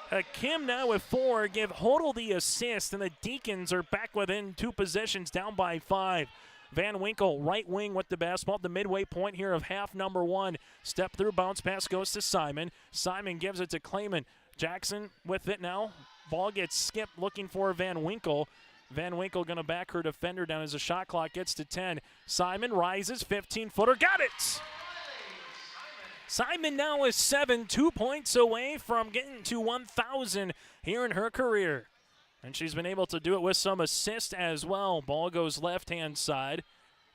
Hakim now with 4, give Hodel the assist, and the Deacons are back within 2 possessions, down by 5. Van Winkle, right wing with the basketball at the midway point here of half number 1. Step through, bounce pass goes to Simon. Simon gives it to Clayman. Jackson with it now. Ball gets skipped, looking for Van Winkle. Van Winkle going to back her defender down as the shot clock gets to 10. Simon rises, 15-footer, got it! Simon now is 7, 2 points away from getting to 1,000 here in her career. And she's been able to do it with some assist as well. Ball goes left-hand side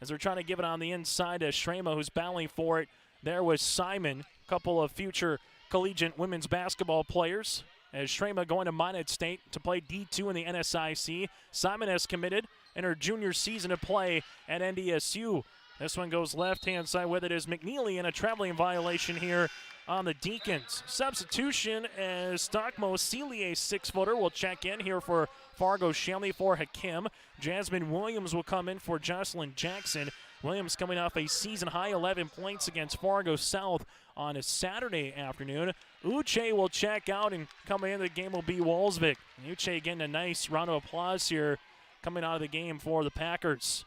as they're trying to give it on the inside to Shrema, who's battling for it. There was Simon, a couple of future collegiate women's basketball players. As Shrema going to Minot State to play D2 in the NSIC. Simon has committed in her junior season of play at NDSU. This one goes left-hand side with it as McNeely in a traveling violation here on the Deacons. Substitution as Stockmo Celia, 6-footer, will check in here for Fargo-Shanley for Hakim. Jasmine Williams will come in for Jocelyn Jackson. Williams coming off a season-high 11 points against Fargo South on a Saturday afternoon. Uche will check out, and coming into the game will be Walsvik. Uche getting a nice round of applause here coming out of the game for the Packers.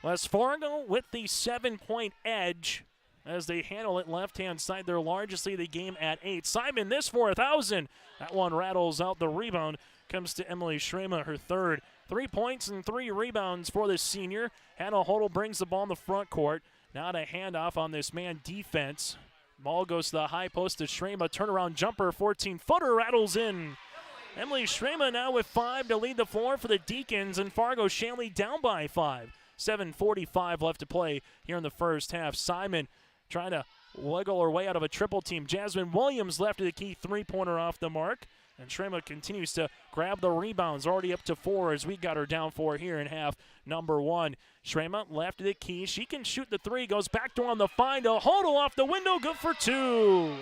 West Fargo with the 7-point edge as they handle it left-hand side. Their largest lead of the game at 8. Simon, this for 1,000. That one rattles out. The rebound comes to Emily Shrema, her 3rd. 3 points and 3 rebounds for the senior. Hannah Hodel brings the ball in the front court. Now to handoff on this man defense. Ball goes to the high post to Shrema. Turnaround jumper, 14-footer, rattles in. Emily Shrema now with 5 to lead the floor for the Deacons, and Fargo-Shanley down by 5. 7:45 left to play here in the first half. Simon trying to wiggle her way out of a triple team. Jasmine Williams left of the key 3-pointer off the mark. And Shrema continues to grab the rebounds, already up to 4 as we got her down 4 here in half number 1. Shrema left of the key. She can shoot the 3, goes back door on the find. A Hodel off the window, good for 2.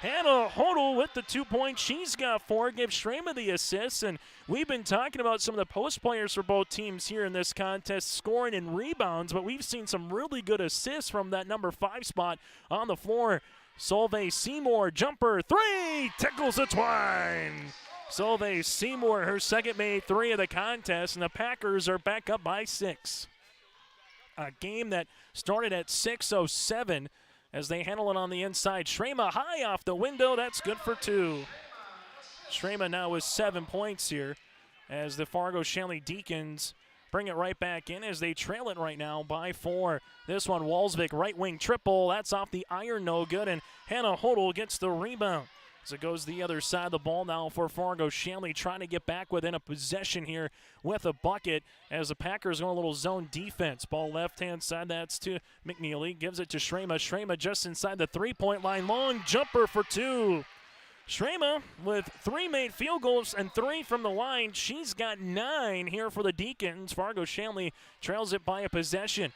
Hannah Hodel with the 2 points. She's got 4, gives Shrema the assist. And we've been talking about some of the post players for both teams here in this contest, scoring and rebounds, but we've seen some really good assists from that number 5 spot on the floor. Solveig Seymour, jumper, 3, tickles the twine. Solveig Seymour, her second made 3 of the contest, and the Packers are back up by 6. A game that started at 6:07 as they handle it on the inside. Shrema high off the window, that's good for 2. Shrema now with 7 points here as the Fargo-Shanley Deacons bring it right back in as they trail it right now by 4. This one, Walsvik, right wing triple. That's off the iron, no good, and Hannah Hodel gets the rebound. As it goes the other side of the ball now for Fargo-Shanley, trying to get back within a possession here with a bucket as the Packers go a little zone defense. Ball left-hand side, that's to McNeely. Gives it to Shrema. Shrema just inside the 3-point line. Long jumper for 2. Shrema with 3 made field goals and 3 from the line. She's got 9 here for the Deacons. Fargo-Shanley trails it by a possession.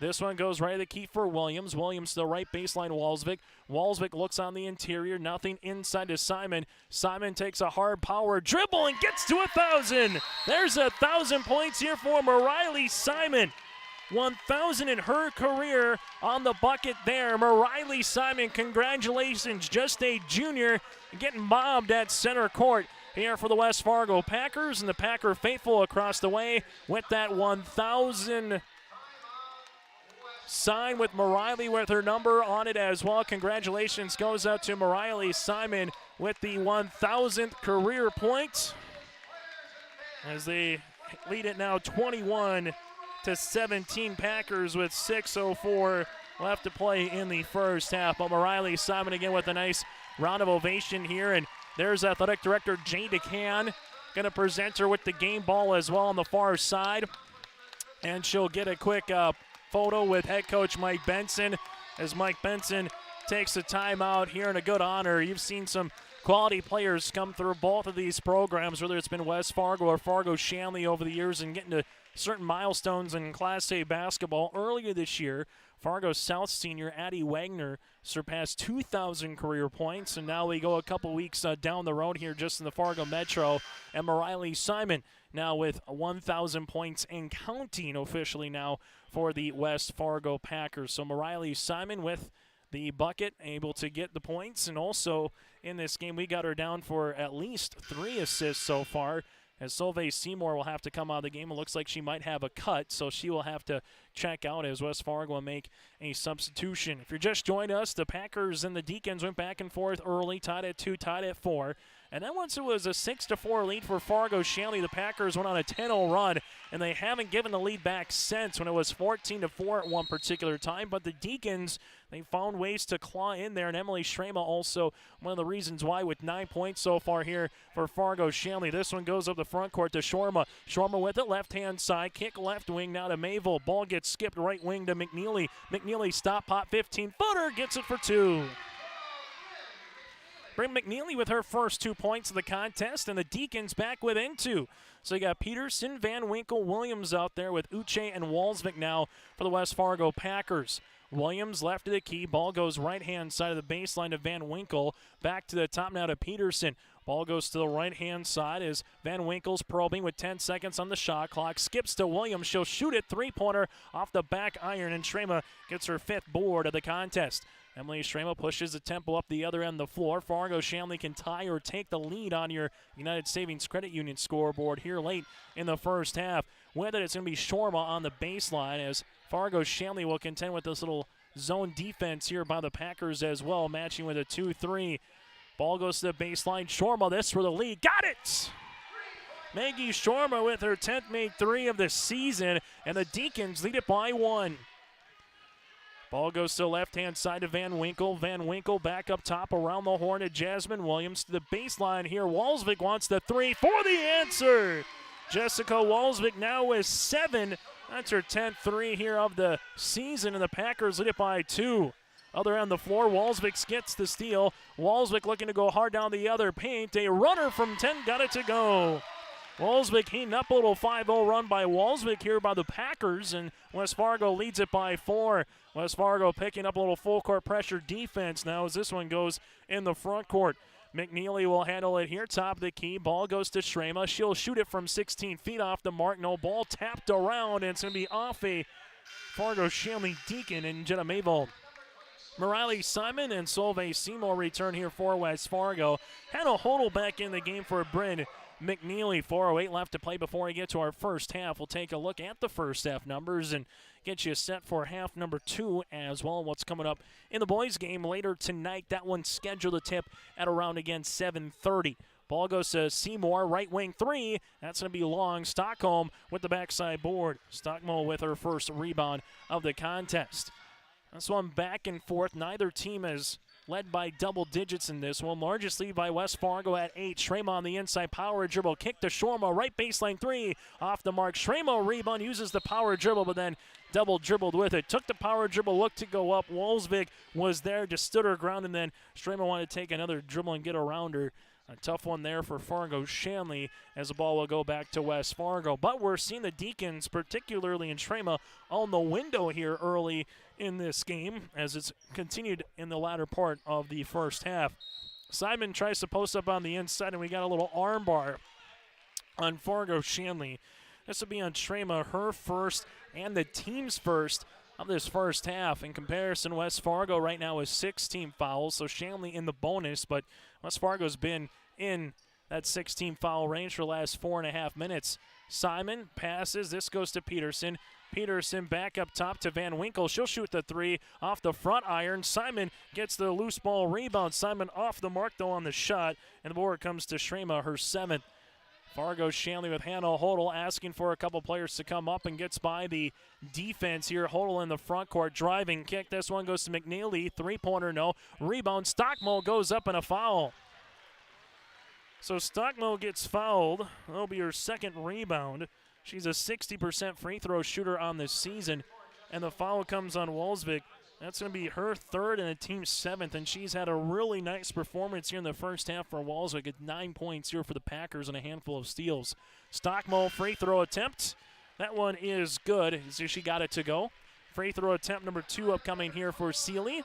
This one goes right at the key for Williams. Williams to the right baseline, Walsvik. Walsvik looks on the interior. Nothing inside to Simon. Simon takes a hard power dribble and gets to 1,000. There's 1,000 points here for Mariley Simon. 1,000 in her career on the bucket there. Mariley Simon, congratulations. Just a junior getting mobbed at center court here for the West Fargo Packers. And the Packer faithful across the way with that 1,000 sign with Mariley with her number on it as well. Congratulations goes out to Mariley Simon with the 1,000th career point as they lead it now 21-17. Packers with 6:04 left to play in the first half. But Mariley Simon again with a nice round of ovation here. And there's athletic director Jay DeCan going to present her with the game ball as well on the far side. And she'll get a quick photo with head coach Mike Benson as Mike Benson takes a timeout here in a good honor. You've seen some quality players come through both of these programs, whether it's been West Fargo or Fargo-Shanley over the years, and getting to certain milestones in Class A basketball. Earlier this year, Fargo South senior Addie Wagner surpassed 2,000 career points, and now we go a couple weeks down the road here just in the Fargo Metro, and Mariley Simon now with 1,000 points and counting officially now for the West Fargo Packers. So Mariley Simon with the bucket, able to get the points, and also in this game we got her down for at least 3 assists so far, as Solveig Seymour will have to come out of the game. It looks like she might have a cut, so she will have to check out as West Fargo will make a substitution. If you're just joining us, the Packers and the Deacons went back and forth early, tied at 2, tied at 4. And then once it was a 6-4 lead for Fargo-Shanley, the Packers went on a 10-0 run, and they haven't given the lead back since, when it was 14-4 at one particular time. But the Deacons, they found ways to claw in there, and Emily Schramer also one of the reasons why, with 9 points so far here for Fargo-Shanley. This one goes up the front court to Shorma. Shorma with it, left-hand side, kick left wing now to Mayville. Ball gets skipped right wing to McNeely. McNeely stop pop, 15-footer, gets it for 2. Bring McNeely with her first 2 points of the contest, and the Deacons back within 2. So you got Peterson, Van Winkle, Williams out there with Uche and Walsvik now for the West Fargo Packers. Williams left of the key. Ball goes right-hand side of the baseline to Van Winkle. Back to the top now to Peterson. Ball goes to the right-hand side as Van Winkle's probing with 10 seconds on the shot clock. Skips to Williams. She'll shoot it. 3-pointer off the back iron, and Schramer gets her 5th board of the contest. Emily Schramer pushes the tempo up the other end of the floor. Fargo-Shanley can tie or take the lead on your United Savings Credit Union scoreboard here late in the first half. With it, it's going to be Shorma on the baseline, as Fargo-Shanley will contend with this little zone defense here by the Packers as well, matching with a 2-3. Ball goes to the baseline. Shorma, this for the lead. Got it! Maggie Shorma with her 10th made 3 of the season, and the Deacons lead it by 1. Ball goes to the left-hand side to Van Winkle. Van Winkle back up top around the horn to Jasmine Williams to the baseline here. Walsvik wants the 3 for the answer. Jessica Walsvik now with 7. That's her 10th 3 here of the season, and the Packers lead it by 2. Other end of the floor, Walsvik gets the steal. Walsvik looking to go hard down the other paint. A runner from 10 got it to go. Walsvik heating up a little 5-0 run by Walsvik here by the Packers, and West Fargo leads it by 4. West Fargo picking up a little full court pressure defense now as this one goes in the front court. McNeely will handle it here, top of the key. Ball goes to Schramer. She'll shoot it from 16 feet off the mark. No ball tapped around, and it's going to be off a Fargo-Shanley Deacon and Jenna Mayville. Mariley Simon and Solveig Seymour return here for West Fargo. Hannah Hodel back in the game for Bryn McNeely. 4:08 left to play before we get to our first half. We'll take a look at the first half numbers and get you set for half number 2 as well. What's coming up in the boys game later tonight. That one's scheduled to tip at around again 7:30. Ball goes to Seymour, right wing 3. That's going to be long. Stockholm with the backside board. Stockholm with her first rebound of the contest. This one back and forth. Neither team has led by double digits in this one. Largest lead by West Fargo at 8. Schramer on the inside, power dribble, kick to Shorma, right baseline 3, off the mark. Schramer rebound, uses the power dribble, but then double dribbled with it. Took the power dribble, looked to go up. Walsvik was there, just stood her ground, and then Schramer wanted to take another dribble and get around her. A tough one there for Fargo-Shanley as the ball will go back to West Fargo. But we're seeing the Deacons, particularly in Schramer, on the window here early in this game as it's continued in the latter part of the first half. Simon tries to post up on the inside, and we got a little arm bar on Fargo-Shanley. This will be on Schramer, her first and the team's first of this first half. In comparison, West Fargo right now is 16 fouls, so Shanley in the bonus, but West Fargo's been in that 16 foul range for the last 4.5 minutes. Simon passes. This goes to Peterson. Peterson back up top to Van Winkle. She'll shoot the 3 off the front iron. Simon gets the loose ball rebound. Simon off the mark, though, on the shot, and the board comes to Schramer, her 7th. Fargo-Shanley with Hannah Hodel asking for a couple players to come up and gets by the defense here. Hodel in the front court, driving kick. This one goes to McNeely. 3-pointer, no. Rebound. Stockmo goes up and a foul. So Stockmo gets fouled. That'll be her 2nd rebound. She's a 60% free throw shooter on this season. And the foul comes on Walsvik. That's going to be her third and the team's seventh, and she's had a really nice performance here in the first half for Walswick at 9 points here for the Packers and a handful of steals. Stockmo free throw attempt. That one is good. So she got it to go. Free throw attempt number 2 upcoming here for Seeley.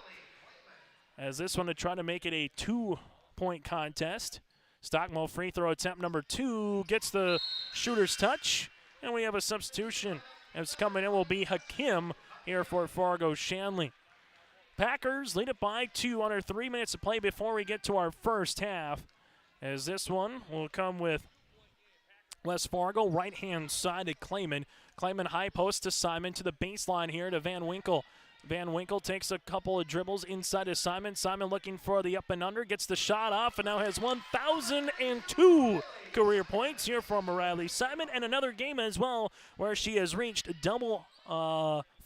As this one to try to make it a 2-point contest. Stockmo free throw attempt number 2 gets the shooter's touch. And we have a substitution. As coming in will be Hakim here for Fargo-Shanley. Packers lead it by 2 under 3 minutes to play before we get to our first half. As this one will come with West Fargo, right-hand side to Clayman. Clayman high post to Simon to the baseline here to Van Winkle. Van Winkle takes a couple of dribbles inside to Simon. Simon looking for the up and under, gets the shot off, and now has 1,002 career points here from Riley Simon, and another game as well where she has reached double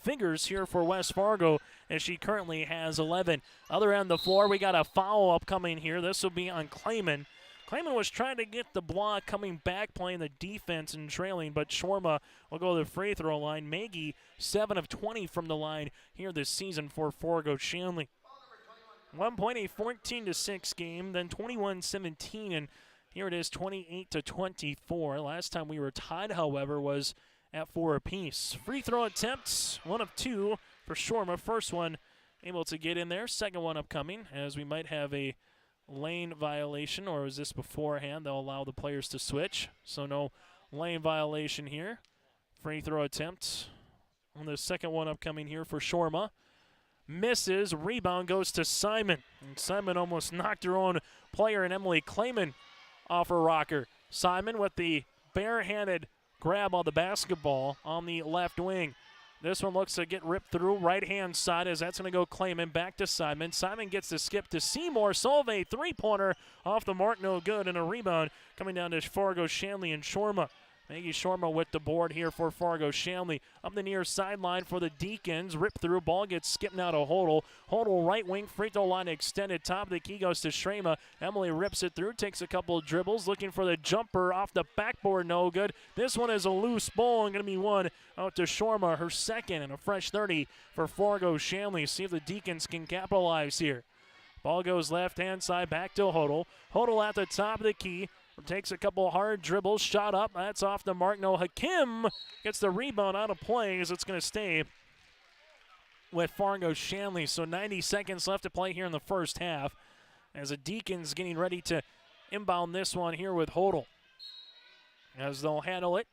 figures here for West Fargo, as she currently has 11. Other end of the floor, we got a foul upcoming here. This will be on Clayman. Clayman was trying to get the block, coming back, playing the defense and trailing, but Shorma will go to the free throw line. Maggie, 7 of 20 from the line here this season for Fargo-Shanley. 1 point, a 14-6 game, then 21-17, and here it is 28-24. Last time we were tied, however, was at 4 apiece. Free throw attempts, 1 of 2 for Shorma. First one able to get in there. Second one upcoming, as we might have a lane violation, or was this beforehand? They'll allow the players to switch, so no lane violation here. Free throw attempt on the second one upcoming here for Shorma. Misses, rebound goes to Simon, and Simon almost knocked her own player and Emily Clayman off her rocker. Simon with the barehanded grab on the basketball on the left wing. This one looks to get ripped through right-hand side, as that's going to go Clayman back to Simon. Simon gets the skip to Seymour. Solveig, three-pointer off the mark, no good, and a rebound coming down to Fargo-Shanley and Shorma. Maggie Shorma with the board here for Fargo-Shanley. Up the near sideline for the Deacons. Rip through, ball gets skipped now to Hodel. Hodel right wing, free throw line extended. Top of the key goes to Shrema. Emily rips it through, takes a couple of dribbles, looking for the jumper off the backboard, no good. This one is a loose ball and going to be one out to Shorma, her second, and a fresh 30 for Fargo-Shanley. See if the Deacons can capitalize here. Ball goes left-hand side back to Hodel. Hodel at the top of the key. Takes a couple hard dribbles, shot up. That's off the mark. No, Hakim gets the rebound out of play, as it's going to stay with Fargo-Shanley. So 90 seconds left to play here in the first half, as the Deacons getting ready to inbound this one here with Hodel, as they'll handle it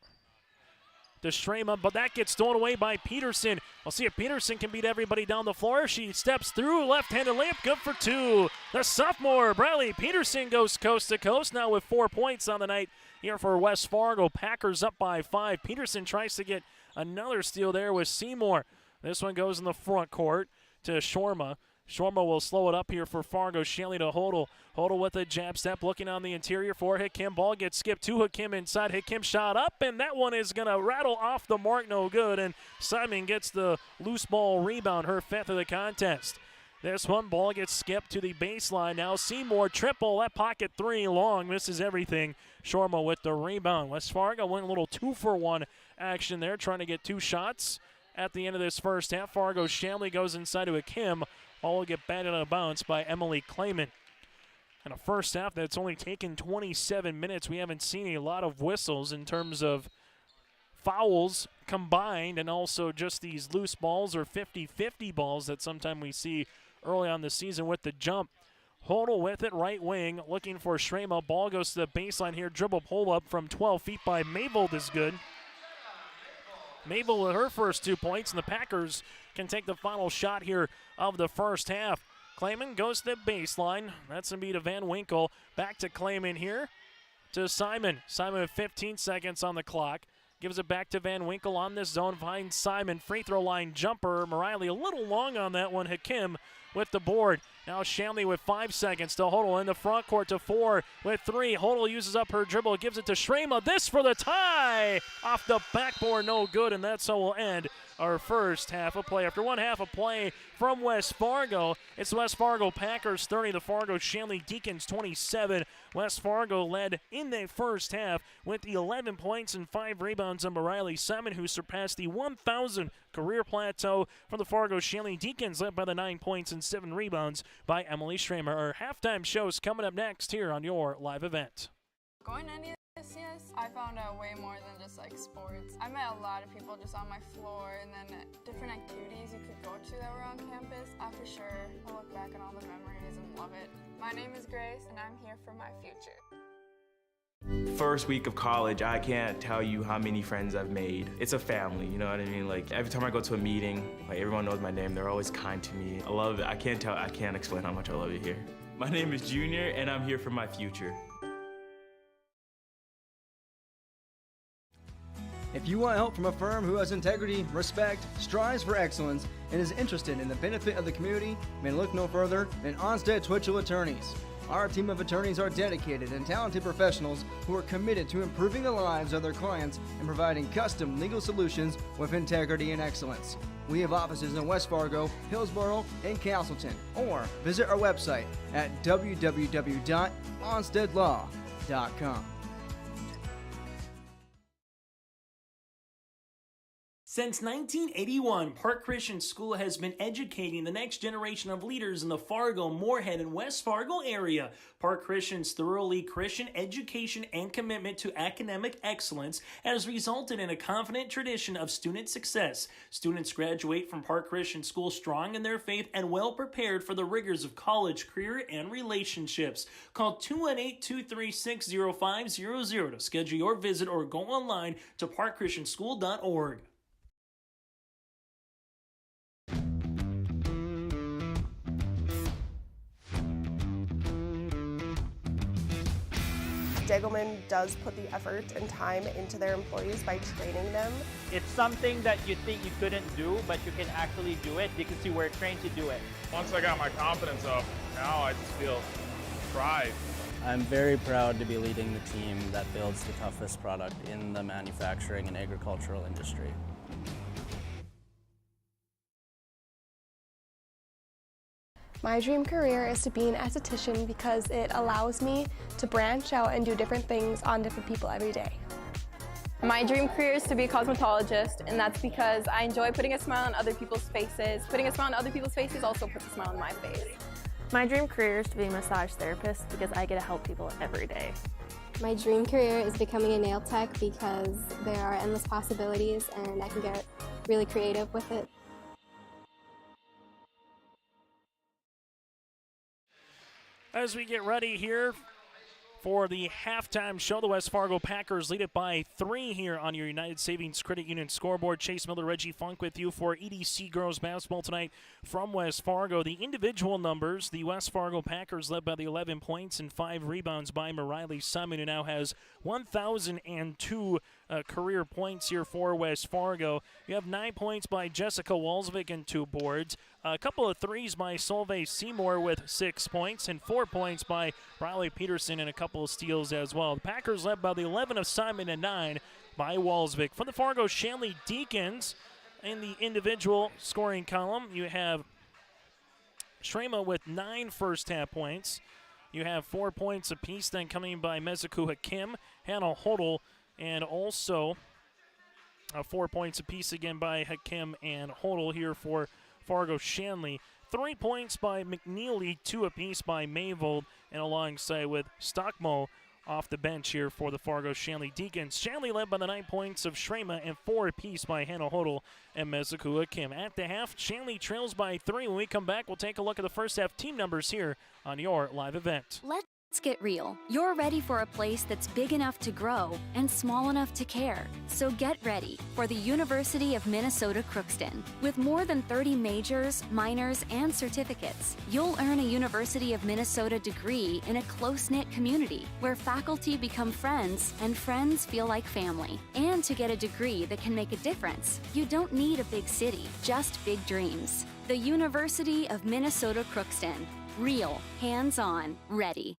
to Shrema, but that gets stolen away by Peterson. We'll see if Peterson can beat everybody down the floor. She steps through, left-handed layup, good for 2. The sophomore, Bradley Peterson, goes coast to coast now with 4 points on the night here for West Fargo. Packers up by 5. Peterson tries to get another steal there with Seymour. This one goes in the front court to Shorma. Shorma will slow it up here for Fargo-Shanley to Hodel. Hodel with a jab step, looking on the interior for Hakim. Ball gets skipped to Hakim inside. Hakim shot up, and that one is going to rattle off the mark, no good. And Simon gets the loose ball rebound, her 5th of the contest. This one, ball gets skipped to the baseline. Now Seymour, triple, that pocket 3 long, misses everything. Shorma with the rebound. West Fargo went a little 2-for-1 action there, trying to get 2 shots at the end of this first half. Fargo-Shanley goes inside to Hakim. All will get batted out of bounds by Emily Clayman. In a first half that's only taken 27 minutes, we haven't seen a lot of whistles in terms of fouls combined, and also just these loose balls or 50-50 balls that sometimes we see early on the season with the jump. Hodel with it, right wing, looking for Shrema. Ball goes to the baseline here. Dribble pull up from 12 feet by Mavold is good. Mabel with her first 2 points, and the Packers can take the final shot here of the first half. Clayman goes to the baseline. That's going to be to Van Winkle. Back to Clayman here to Simon. Simon with 15 seconds on the clock. Gives it back to Van Winkle on this zone. Finds Simon. Free throw line jumper. Mariley a little long on that one. Hakim with the board. Now Shanley with 5 seconds to Hodel in the front court to 4 with 3. Hodel uses up her dribble, gives it to Shrema. This for the tie! Off the backboard, no good, and that's how we'll end our first half of play. After one half of play from West Fargo, it's the West Fargo Packers 30, the Fargo Shanley Deacons 27. West Fargo led in the first half with the 11 points and 5 rebounds on Riley Simon, who surpassed the 1,000 career plateau from the Fargo Shanley Deacons, led by the 9 points and 7 rebounds by Emily Schramer. Our halftime show is coming up next here on your live event. Going to any of this, yes, I found out way more than just like sports. I met a lot of people just on my floor, and then different activities you could go to that were on campus. I for sure will look back on all the memories and love it. My name is Grace, and I'm here for my future. First week of college, I can't tell you how many friends I've made. It's a family, you know what I mean? Like every time I go to a meeting, like everyone knows my name. They're always kind to me. I love it. I can't explain how much I love it here. My name is Junior, and I'm here for my future. If you want help from a firm who has integrity, respect, strives for excellence, and is interested in the benefit of the community, then look no further than Onstead Twitchell Attorneys. Our team of attorneys are dedicated and talented professionals who are committed to improving the lives of their clients and providing custom legal solutions with integrity and excellence. We have offices in West Fargo, Hillsborough, and Castleton. Or visit our website at www.onsteadlaw.com. Since 1981, Park Christian School has been educating the next generation of leaders in the Fargo, Moorhead, and West Fargo area. Park Christian's thoroughly Christian education and commitment to academic excellence has resulted in a confident tradition of student success. Students graduate from Park Christian School strong in their faith and well prepared for the rigors of college, career, and relationships. Call 218-236-0500 to schedule your visit or go online to parkchristianschool.org. Degelman does put the effort and time into their employees by training them. It's something that you think you couldn't do, but you can actually do it because you were trained to do it. Once I got my confidence up, now I just feel pride. I'm very proud to be leading the team that builds the toughest product in the manufacturing and agricultural industry. My dream career is to be an esthetician because it allows me to branch out and do different things on different people every day. My dream career is to be a cosmetologist, and that's because I enjoy putting a smile on other people's faces. Putting a smile on other people's faces also puts a smile on my face. My dream career is to be a massage therapist because I get to help people every day. My dream career is becoming a nail tech because there are endless possibilities and I can get really creative with it. As we get ready here for the halftime show, the West Fargo Packers lead it by 3 here on your United Savings Credit Union scoreboard. Chase Miller, Reggie Funk with you for EDC girls basketball tonight from West Fargo. The individual numbers, the West Fargo Packers led by the 11 points and 5 rebounds by Riley Simon, who now has 1,002 career points here for West Fargo. You have 9 points by Jessica Walsvik and 2 boards. A couple of threes by Solveig Seymour with 6 points, and 4 points by Riley Peterson and a couple of steals as well. The Packers led by the 11 of Simon and 9 by Walsvik. For the Fargo Shanley Deacons, in the individual scoring column, you have Shrema with 9 first-half points. You have 4 points apiece then coming by Mezuku Hakim, Hannah Hodel, and also 4 points apiece again by Hakim and Hodel here for Fargo Shanley. 3 points by McNeely, 2 apiece by Mayvold, and alongside with Stockmo off the bench here for the Fargo Shanley Deacons. Shanley led by the 9 points of Shrema and 4 apiece by Hannah Hodel and Mezuku Hakim. At the half, Shanley trails by 3. When we come back, we'll take a look at the first half team numbers here on your live event. Let's get real. You're ready for a place that's big enough to grow and small enough to care. So get ready for the University of Minnesota Crookston. With more than 30 majors, minors, and certificates, you'll earn a University of Minnesota degree in a close-knit community where faculty become friends and friends feel like family. And to get a degree that can make a difference, you don't need a big city, just big dreams. The University of Minnesota Crookston. Real, hands-on, ready.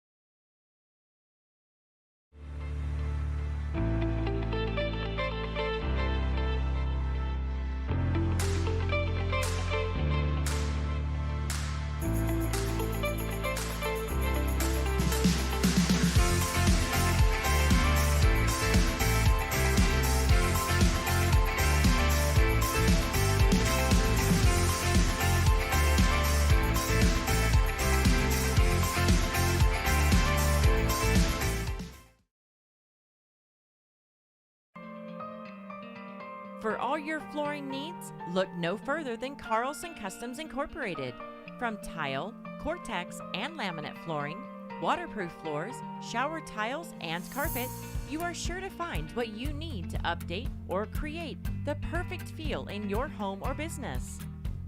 For all your flooring needs, look no further than Carlson Customs Incorporated. From tile, Cortex, and laminate flooring, waterproof floors, shower tiles, and carpet, you are sure to find what you need to update or create the perfect feel in your home or business.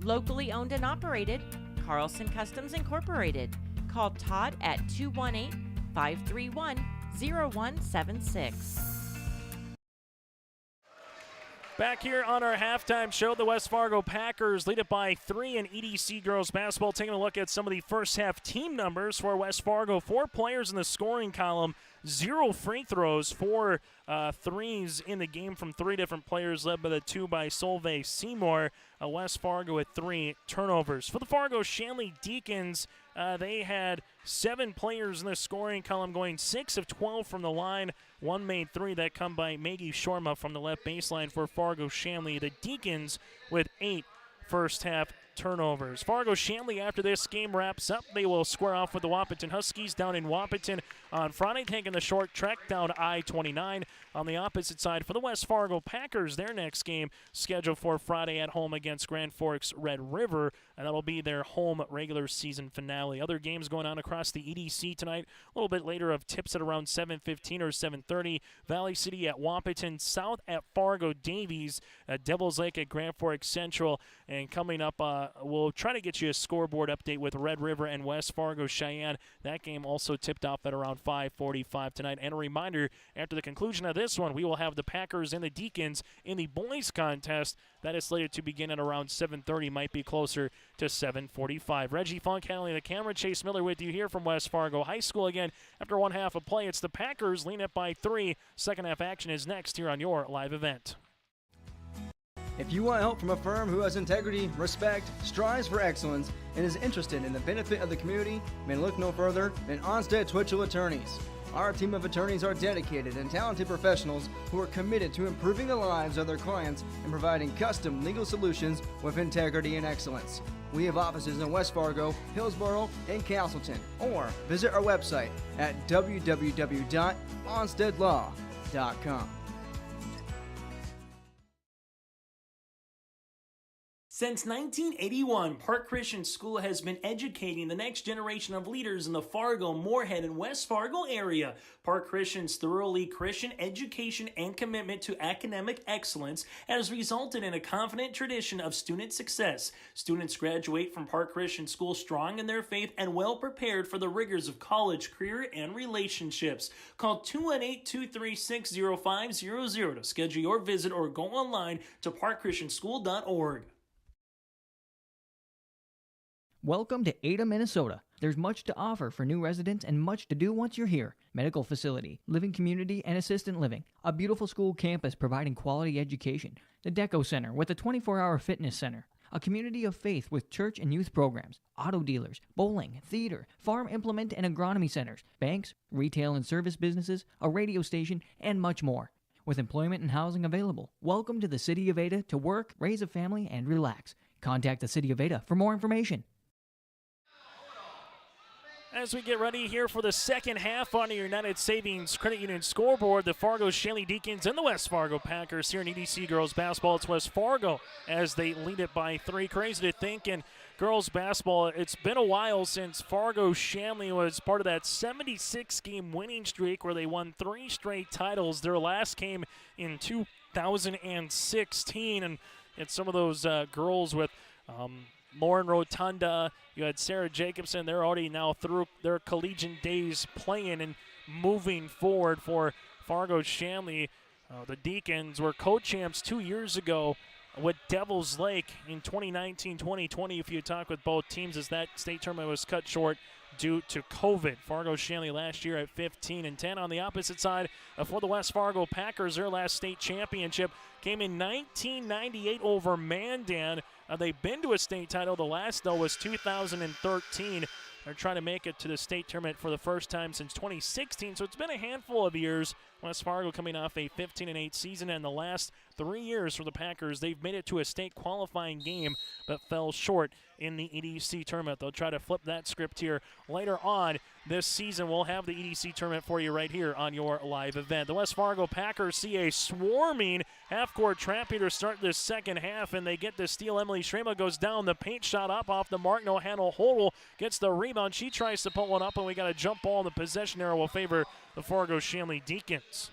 Locally owned and operated, Carlson Customs Incorporated. Call Todd at 218-531-0176. Back here on our halftime show, the West Fargo Packers lead it by 3 in EDC girls basketball. Taking a look at some of the first half team numbers for West Fargo. 4 players in the scoring column, 0 free throws, 4 threes in the game from 3 different players, led by the 2 by Solveig Seymour. West Fargo with 3 turnovers. For the Fargo Shanley Deacons, they had 7 players in the scoring column, going 6 of 12 from the line. 1 made 3 that come by Maggie Shorma from the left baseline for Fargo Shanley. The Deacons with 8 first half turnovers. Fargo Shanley, after this game wraps up, they will square off with the Wahpeton Huskies down in Wahpeton on Friday, taking the short trek down I-29. On the opposite side, for the West Fargo Packers, their next game scheduled for Friday at home against Grand Forks Red River, and that'll be their home regular season finale. Other games going on across the EDC tonight. A little bit later of tips at around 7:15 or 7:30. Valley City at Wahpeton, South at Fargo Davies, Devil's Lake at Grand Forks Central, and coming up, we'll try to get you a scoreboard update with Red River and West Fargo Cheyenne. That game also tipped off at around 5:45 tonight. And a reminder, after the conclusion of this one, we will have the Packers and the Deacons in the boys contest. That is slated to begin at around 7:30, might be closer to 7:45. Reggie Funk handling the camera. Chase Miller with you here from West Fargo High School. Again, after one half of play, it's the Packers lean it by 3. Second half action is next here on your live event. If you want help from a firm who has integrity, respect, strives for excellence, and is interested in the benefit of the community, then look no further than Onstead Twitchell Attorneys. Our team of attorneys are dedicated and talented professionals who are committed to improving the lives of their clients and providing custom legal solutions with integrity and excellence. We have offices in West Fargo, Hillsborough, and Castleton. Or visit our website at www.onsteadlaw.com. Since 1981, Park Christian School has been educating the next generation of leaders in the Fargo, Moorhead, and West Fargo area. Park Christian's thoroughly Christian education and commitment to academic excellence has resulted in a confident tradition of student success. Students graduate from Park Christian School strong in their faith and well prepared for the rigors of college, career, and relationships. Call 218-236-0500 to schedule your visit or go online to parkchristianschool.org. Welcome to Ada, Minnesota. There's much to offer for new residents and much to do once you're here. Medical facility, living community, and assistant living. A beautiful school campus providing quality education. The Deco Center with a 24-hour fitness center. A community of faith with church and youth programs. Auto dealers, bowling, theater, farm implement and agronomy centers. Banks, retail and service businesses, a radio station, and much more. With employment and housing available. Welcome to the City of Ada to work, raise a family, and relax. Contact the City of Ada for more information. As we get ready here for the second half on the United Savings Credit Union scoreboard, the Fargo-Shanley Deacons and the West Fargo Packers here in EDC girls basketball. It's West Fargo as they lead it by 3. Crazy to think in girls basketball, it's been a while since Fargo-Shanley was part of that 76-game winning streak where they won 3 straight titles. Their last came in 2016, and it's some of those girls with Lauren Rotunda, you had Sarah Jacobson. They're already now through their collegiate days playing and moving forward for Fargo-Shanley. The Deacons were co-champs 2 years ago with Devils Lake in 2019-2020. If you talk with both teams, as that state tournament was cut short due to COVID. Fargo-Shanley last year at 15-10. On the opposite side, for the West Fargo Packers, their last state championship came in 1998 over Mandan. They've been to a state title. The last, though, was 2013. They're trying to make it to the state tournament for the first time since 2016, so it's been a handful of years. West Fargo coming off a 15-8 season, and the last 3 years for the Packers, they've made it to a state qualifying game but fell short in the EDC tournament. They'll try to flip that script here later on this season. We'll have the EDC tournament for you right here on your live event. The West Fargo Packers see a swarming half-court trap here to start this second half, and they get the steal. Emily Shrema goes down. The paint shot up off the mark. No, Hannah Hodel gets the rebound. She tries to put one up, and we got a jump ball. The possession arrow will favor the Fargo-Shanley Deacons.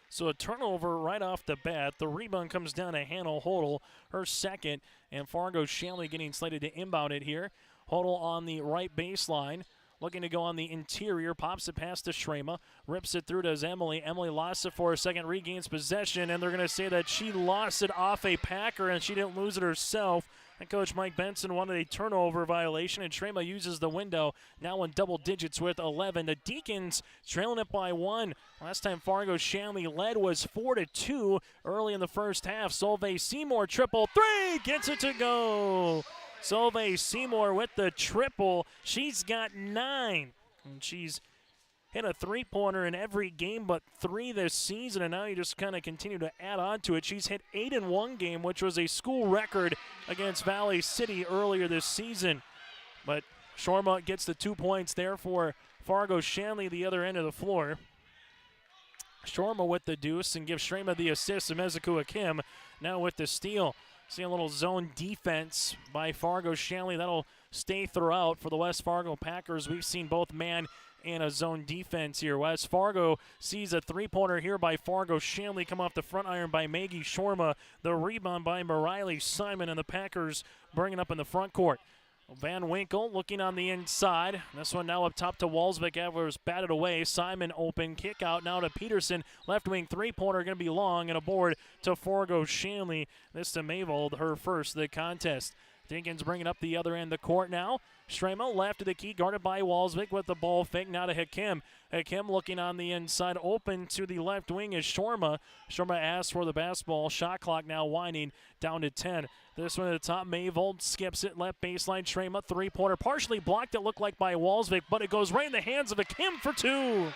So a turnover right off the bat. The rebound comes down to Hannah Hodel, her second, and Fargo-Shanley getting slated to inbound it here. Hodel on the right baseline, looking to go on the interior, pops it past to Shrema, rips it through to Emily. Emily lost it for a second, regains possession, and they're going to say that she lost it off a Packer and she didn't lose it herself. And Coach Mike Benson wanted a turnover violation, and Shrema uses the window, now in double digits with 11. The Deacons trailing it by 1. Last time Fargo-Shanley led was 4-2 early in the first half. Solveig Seymour triple 3, gets it to go. Solveig Seymour with the triple. She's got 9, and she's hit a three-pointer in every game but 3 this season, and now you just kind of continue to add on to it. She's hit 8 in one game, which was a school record against Valley City earlier this season. But Shorma gets the 2 points there for Fargo-Shanley, the other end of the floor. Shorma with the deuce and gives Shrema the assist, and Mezuku Hakim now with the steal. See a little zone defense by Fargo-Shanley. That'll stay throughout for the West Fargo Packers. We've seen both man and a zone defense here. West Fargo sees a three-pointer here by Fargo-Shanley come off the front iron by Maggie Shorma. The rebound by Mariley Simon, and the Packers bringing up in the front court. Van Winkle looking on the inside. This one now up top to Walsbeck. Evers batted away. Simon open. Kick out now to Peterson. Left wing three-pointer going to be long, and a board to Fargo-Shanley. This to Mavold, her first of the contest. Dinkins bringing up the other end of the court now. Stremo left of the key, guarded by Walsvik with the ball fake. Now to Hakim. Hakim looking on the inside, open to the left wing is Shorma. Shorma asks for the basketball. Shot clock now winding down to 10. This one at the top, Mavold skips it, left baseline. Strema, three-pointer, partially blocked, it looked like by Walsvik, but it goes right in the hands of Hakim for 2.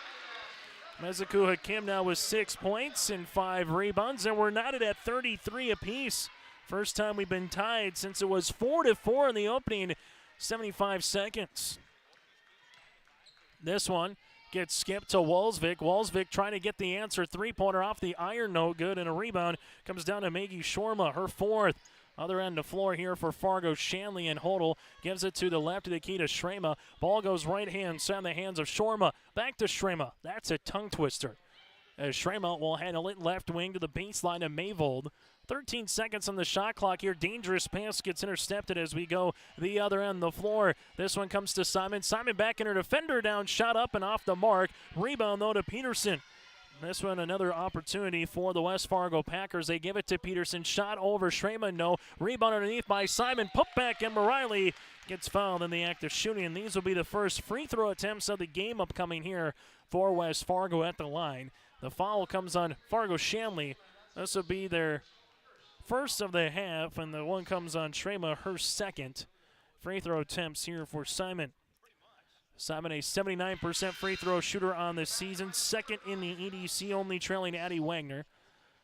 Mezuku Hakim now with 6 points and 5 rebounds, and we're knotted at 33 apiece. First time we've been tied since it was 4-4 in the opening 75 seconds. This one gets skipped to Walsvik. Walsvik trying to get the answer. Three-pointer off the iron, no good, and a rebound comes down to Maggie Shorma, her 4th. Other end of floor here for Fargo-Shanley, and Hodel gives it to the left of the key to Shrema. Ball goes right hand, set in the hands of Shorma. Back to Shrema. That's a tongue twister. As Shrema will handle it left wing to the baseline of Mavold. 13 seconds on the shot clock here. Dangerous pass gets intercepted as we go the other end of the floor. This one comes to Simon. Simon back in her defender down, shot up and off the mark. Rebound though to Peterson. This one another opportunity for the West Fargo Packers. They give it to Peterson. Shot over Shrema, no. Rebound underneath by Simon. Put back, and Mariley gets fouled in the act of shooting. And these will be the first free throw attempts of the game upcoming here for West Fargo at the line. The foul comes on Fargo-Shanley. This will be their first of the half, and the one comes on Shrema, her second. Free throw attempts here for Simon. Simon, a 79% free throw shooter on the season, second in the EDC, only trailing Addie Wagner.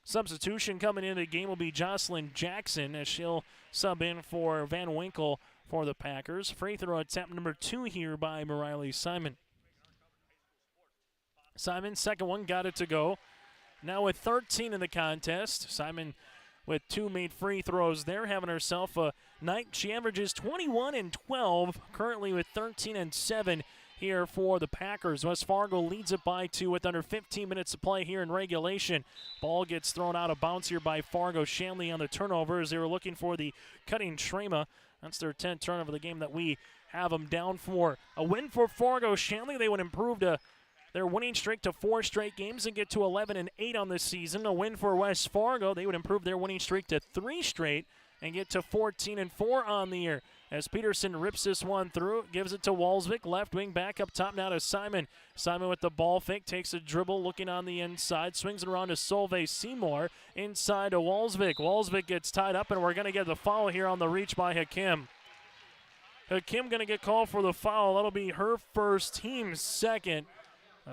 Substitution coming into the game will be Jocelyn Jackson, as she'll sub in for Van Winkle for the Packers. Free throw attempt number 2 here by Mariley Simon. Simon, second one, got it to go. Now with 13 in the contest, Simon with 2 made free throws there, having herself a night. She averages 21 and 12, currently with 13 and 7 here for the Packers. West Fargo leads it by 2 with under 15 minutes to play here in regulation. Ball gets thrown out of bounds here by Fargo. Shanley on the turnover as they were looking for the cutting Shrema. That's their 10th turnover of the game that we have them down for. A win for Fargo. Shanley, they would improve their winning streak to 4 straight games and get to 11 and 8 on this season. A win for West Fargo. They would improve their winning streak to 3 straight and get to 14 and 4 on the year. As Peterson rips this one through, gives it to Walsvik, left wing back up top now to Simon. Simon with the ball fake, takes a dribble, looking on the inside, swings it around to Solveig Seymour, inside to Walsvik. Walsvik gets tied up, and we're going to get the foul here on the reach by Hakim. Hakim going to get called for the foul. That'll be her first, team's second.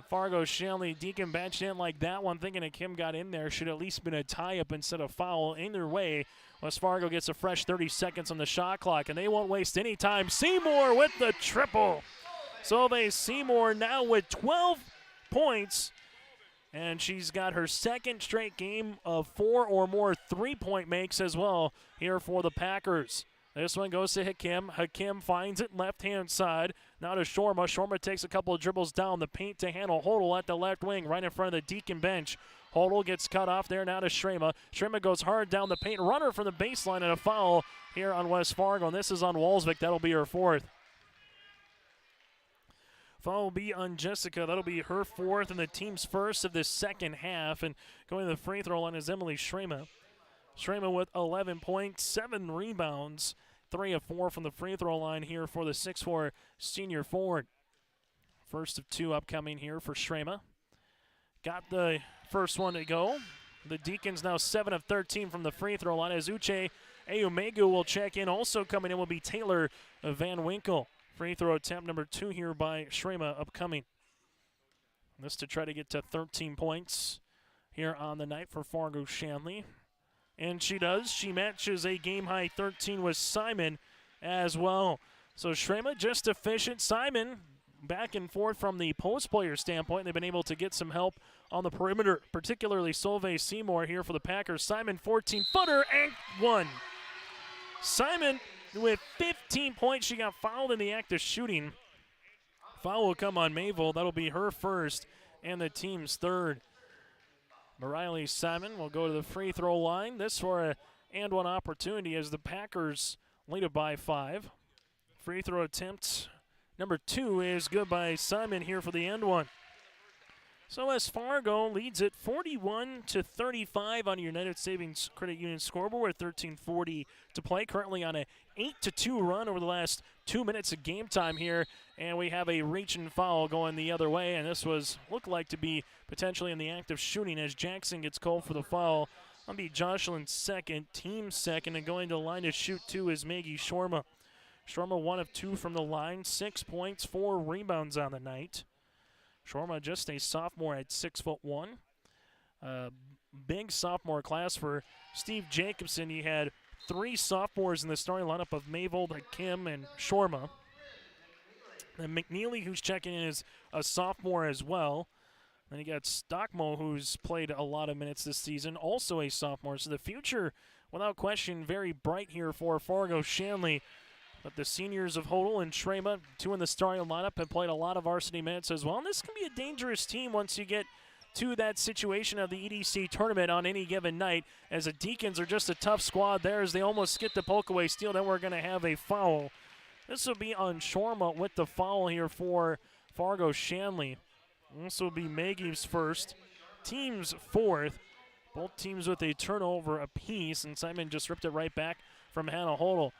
Fargo Shanley Deacon batched in like that one, thinking Hakim got in there. Should at least been a tie-up instead of foul. Either way, West Fargo gets a fresh 30 seconds on the shot clock, and they won't waste any time. Seymour with the triple. Solveig Seymour now with 12 points, and she's got her second straight game of 4 or more three-point makes as well here for the Packers. This one goes to Hakim. Hakim finds it left-hand side. Now to Shorma. Shorma takes a couple of dribbles down the paint to handle Hodel at the left wing, right in front of the Deacon bench. Hodel gets cut off there now to Shrema. Shrema goes hard down the paint. Runner from the baseline and a foul here on West Fargo. And this is on Walsvik. That'll be her 4th. Foul will be on Jessica. That'll be her 4th and the team's first of the second half. And going to the free throw line is Emily Shrema. Shrema with 11 points, 7 rebounds, 3 of 4 from the free throw line here for the 6'4" senior forward. First of 2 upcoming here for Shrema. Got the first one to go. The Deacons now 7 of 13 from the free throw line as Uche Eumegu will check in. Also coming in will be Taylor Van Winkle. Free throw attempt number 2 here by Shrema upcoming. This to try to get to 13 points here on the night for Fargo Shanley. And she does. She matches a game-high 13 with Simon as well. So Shrema just efficient. Simon back and forth from the post player standpoint. They've been able to get some help on the perimeter, particularly Solveig Seymour here for the Packers. Simon 14-footer and 1. Simon with 15 points. She got fouled in the act of shooting. Foul will come on Mayville. That'll be her first and the team's 3rd. Mariley Simon will go to the free throw line. This for a and 1 opportunity as the Packers lead it by 5. Free throw attempt number 2 is good by Simon here for the and 1. So West Fargo leads it 41-35 on United Savings Credit Union scoreboard with 13:40 to play. Currently on a 8-2 run over the last 2 minutes of game time here. And we have a reach and foul going the other way. And this looked like to be potentially in the act of shooting as Jackson gets called for the foul. That'll be Jocelyn's 2nd, team 2nd, and going to the line to shoot 2 is Maggie Shorma. Shorma 1 of 2 from the line, 6 points, 4 rebounds on the night. Shorma just a sophomore at 6'1". Big sophomore class for Steve Jacobson. He had 3 sophomores in the starting lineup of Mayvold, Hakim, and Shorma. And McNeely, who's checking in, is a sophomore as well. Then you got Stockmo, who's played a lot of minutes this season, also a sophomore. So the future, without question, very bright here for Fargo Shanley. But the seniors of Hodel and Shrema, 2 in the starting lineup, have played a lot of varsity minutes as well. And this can be a dangerous team once you get to that situation of the EDC tournament on any given night, as the Deacons are just a tough squad there as they almost get the poke-away steal. Then we're going to have a foul. This will be on Shorma with the foul here for Fargo Shanley. This will be Maggie's first, team's 4th. Both teams with a turnover apiece, and Simon just ripped it right back from Hannah Hodel.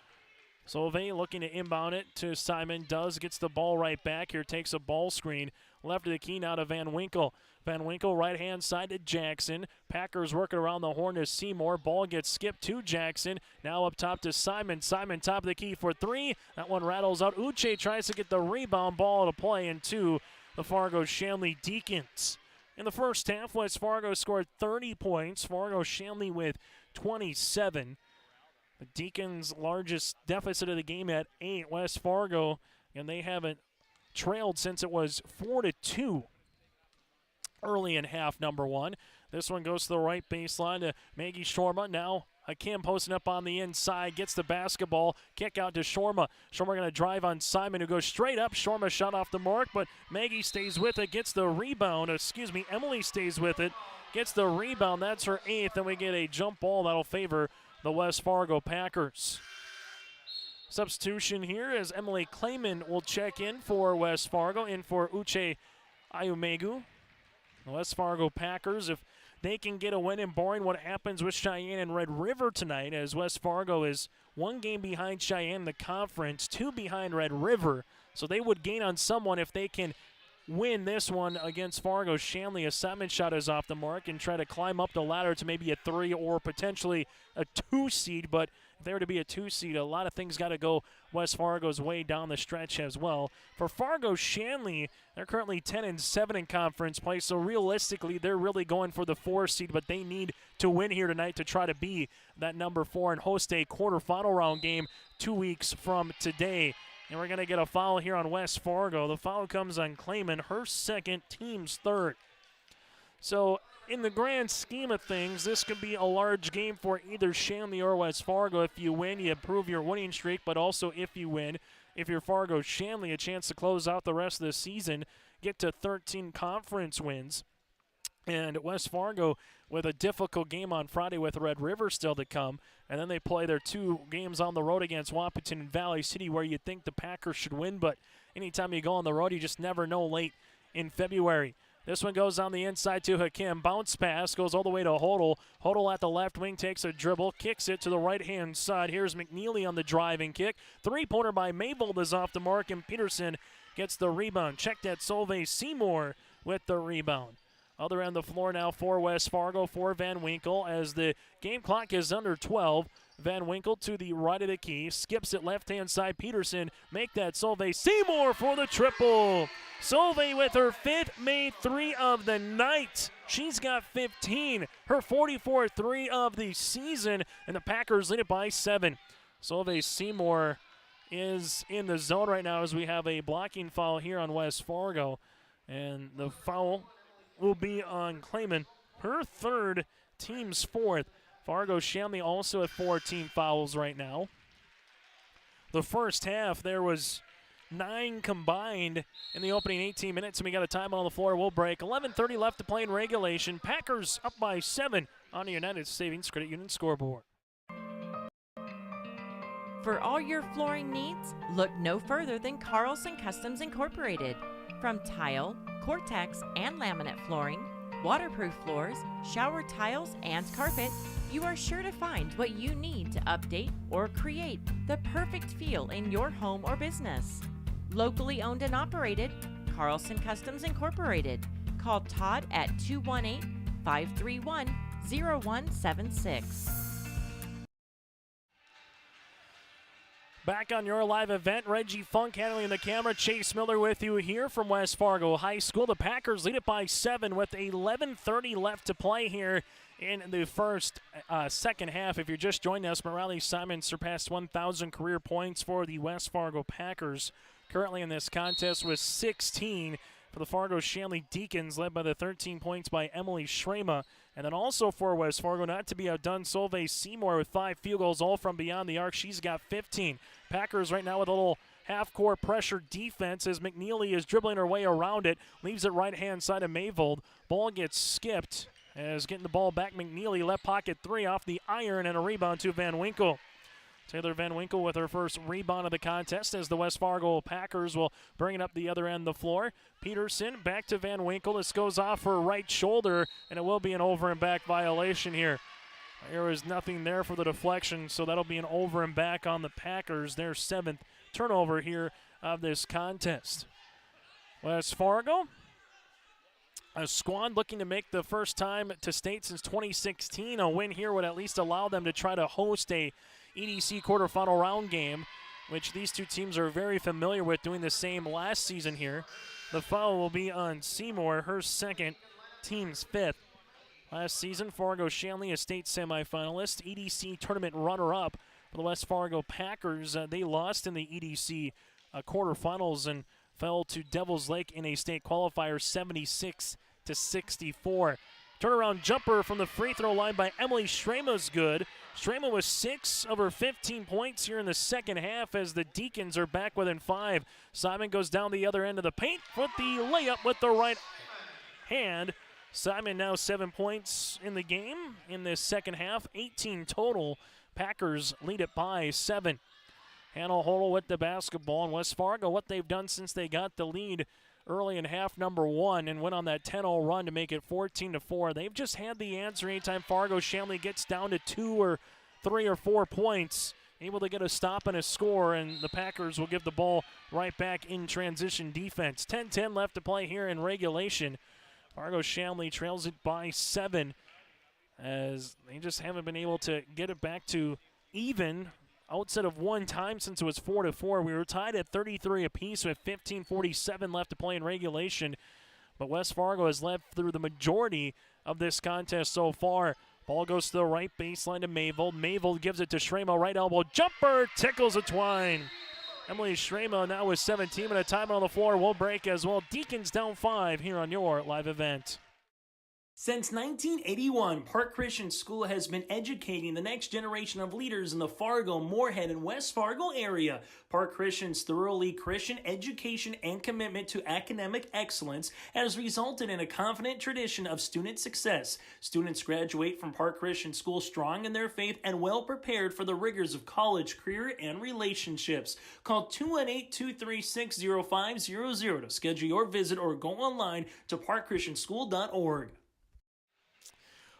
Solveig looking to inbound it to Simon. Gets the ball right back here. Takes a ball screen. Left of the key now to Van Winkle. Van Winkle right-hand side to Jackson. Packers working around the horn to Seymour. Ball gets skipped to Jackson. Now up top to Simon. Simon top of the key for 3. That one rattles out. Uche tries to get the rebound. Ball to play into the Fargo Shanley Deacons. In the first half, West Fargo scored 30 points. Fargo Shanley with 27. The Deacons' largest deficit of the game at 8. West Fargo, and they haven't trailed since it was 4-2 early in half number 1. This one goes to the right baseline to Maggie Shorma. Now Hakim posting up on the inside, gets the basketball, kick out to Shorma. Shorma going to drive on Simon, who goes straight up. Shorma shot off the mark, but Maggie stays with it, gets the rebound. Emily stays with it, gets the rebound. That's her 8th, and we get a jump ball that'll favor the West Fargo Packers. Substitution here as Emily Clayman will check in for West Fargo, in for Uche Ayumegu. The West Fargo Packers, if they can get a win and barring what happens with Cheyenne and Red River tonight, as West Fargo is 1 game behind Cheyenne in the conference, 2 behind Red River. So they would gain on someone if they can win this one against Fargo. Shanley, a 7 shot is off the mark, and try to climb up the ladder to maybe a 3 or potentially a 2 seed. But if they were to be a 2 seed, a lot of things got to go West Fargo's way down the stretch as well. For Fargo Shanley, they're currently 10-7 in conference play, so realistically they're really going for the 4 seed, but they need to win here tonight to try to be that number 4 and host a quarterfinal round game 2 weeks from today. And we're going to get a foul here on West Fargo. The foul comes on Clayman, her 2nd, team's 3rd. So in the grand scheme of things, this could be a large game for either Shanley or West Fargo. If you win, you improve your winning streak, but also if you win, if you're Fargo Shanley, a chance to close out the rest of the season, get to 13 conference wins. And West Fargo with a difficult game on Friday with Red River still to come. And then they play their 2 games on the road against Wahpeton and Valley City, where you'd think the Packers should win. But anytime you go on the road, you just never know late in February. This one goes on the inside to Hakim. Bounce pass goes all the way to Hodel. Hodel at the left wing takes a dribble, kicks it to the right-hand side. Here's McNeely on the driving kick. 3-pointer by Mayvold is off the mark, and Peterson gets the rebound. Checked at Solveig Seymour with the rebound. Other end of the floor now for West Fargo, for Van Winkle, as the game clock is under 12. Van Winkle to the right of the key, skips it left-hand side. Peterson make that Solveig Seymour for the triple. Solveig with her 5th made 3 of the night. She's got 15, her 44th 3 of the season, and the Packers lead it by 7. Solveig Seymour is in the zone right now as we have a blocking foul here on West Fargo, and the foul will be on Clayman, her 3rd, team's 4th. Fargo Shanley also at 4 team fouls right now. The first half, there was 9 combined in the opening 18 minutes, and we got a timeout on the floor. We'll break. 11:30 left to play in regulation. Packers up by 7 on the United Savings Credit Union scoreboard. For all your flooring needs, look no further than Carlson Customs Incorporated. From tile, Cortex, and laminate flooring, waterproof floors, shower tiles, and carpet, you are sure to find what you need to update or create the perfect feel in your home or business. Locally owned and operated, Carlson Customs Incorporated. Call Todd at 218-531-0176. Back on your live event, Reggie Funk handling the camera. Chase Miller with you here from West Fargo High School. The Packers lead it by 7 with 11:30 left to play here in the second half. If you're just joining us, Morales Simon surpassed 1,000 career points for the West Fargo Packers. Currently in this contest with 16 for the Fargo Shanley Deacons, led by the 13 points by Emily Schrema. And then also for West Fargo, not to be outdone, Solveig Seymour with 5 field goals, all from beyond the arc. She's got 15. Packers right now with a little half-court pressure defense as McNeely is dribbling her way around it, leaves it right-hand side of Mayvold. Ball gets skipped as getting the ball back. McNeely, left pocket 3 off the iron, and a rebound to Van Winkle. Taylor Van Winkle with her first rebound of the contest as the West Fargo Packers will bring it up the other end of the floor. Peterson back to Van Winkle. This goes off her right shoulder, and it will be an over and back violation here. There is nothing there for the deflection, so that'll be an over and back on the Packers. Their 7th turnover here of this contest. West Fargo, a squad looking to make the first time to state since 2016. A win here would at least allow them to try to host a EDC quarterfinal round game, which these two teams are very familiar with, doing the same last season here. The foul will be on Seymour, her 2nd, team's 5th. Last season, Fargo Shanley, a state semifinalist, EDC tournament runner-up for the West Fargo Packers. They lost in the EDC quarterfinals and fell to Devils Lake in a state qualifier 76-64. Turnaround jumper from the free throw line by Emily Strema is good. Strema with 6 of her 15 points here in the second half as the Deacons are back within 5. Simon goes down the other end of the paint with the layup with the right hand. Simon now 7 points in the game in this second half, 18 total. Packers lead it by 7. Hannah Hodel with the basketball, and West Fargo, what they've done since they got the lead early in half number 1 and went on that 10-0 run to make it 14-4. They've just had the answer anytime Fargo-Shanley gets down to 2 or 3 or 4 points, able to get a stop and a score, and the Packers will give the ball right back in transition defense. 10-10 left to play here in regulation. Fargo-Shanley trails it by 7 as they just haven't been able to get it back to even outside of one time since it was 4-4. We were tied at 33 apiece with 15:47 left to play in regulation. But West Fargo has led through the majority of this contest so far. Ball goes to the right baseline to Mayvold. Mayvold gives it to Shrema. Right elbow jumper tickles a twine. Emily Shrema now with 17 and a timeout on the floor will break as well. Deacons down 5 here on your live event. Since 1981, Park Christian School has been educating the next generation of leaders in the Fargo, Moorhead, and West Fargo area. Park Christian's thoroughly Christian education and commitment to academic excellence has resulted in a confident tradition of student success. Students graduate from Park Christian School strong in their faith and well prepared for the rigors of college, career, and relationships. Call 218-236-0500 to schedule your visit or go online to parkchristianschool.org.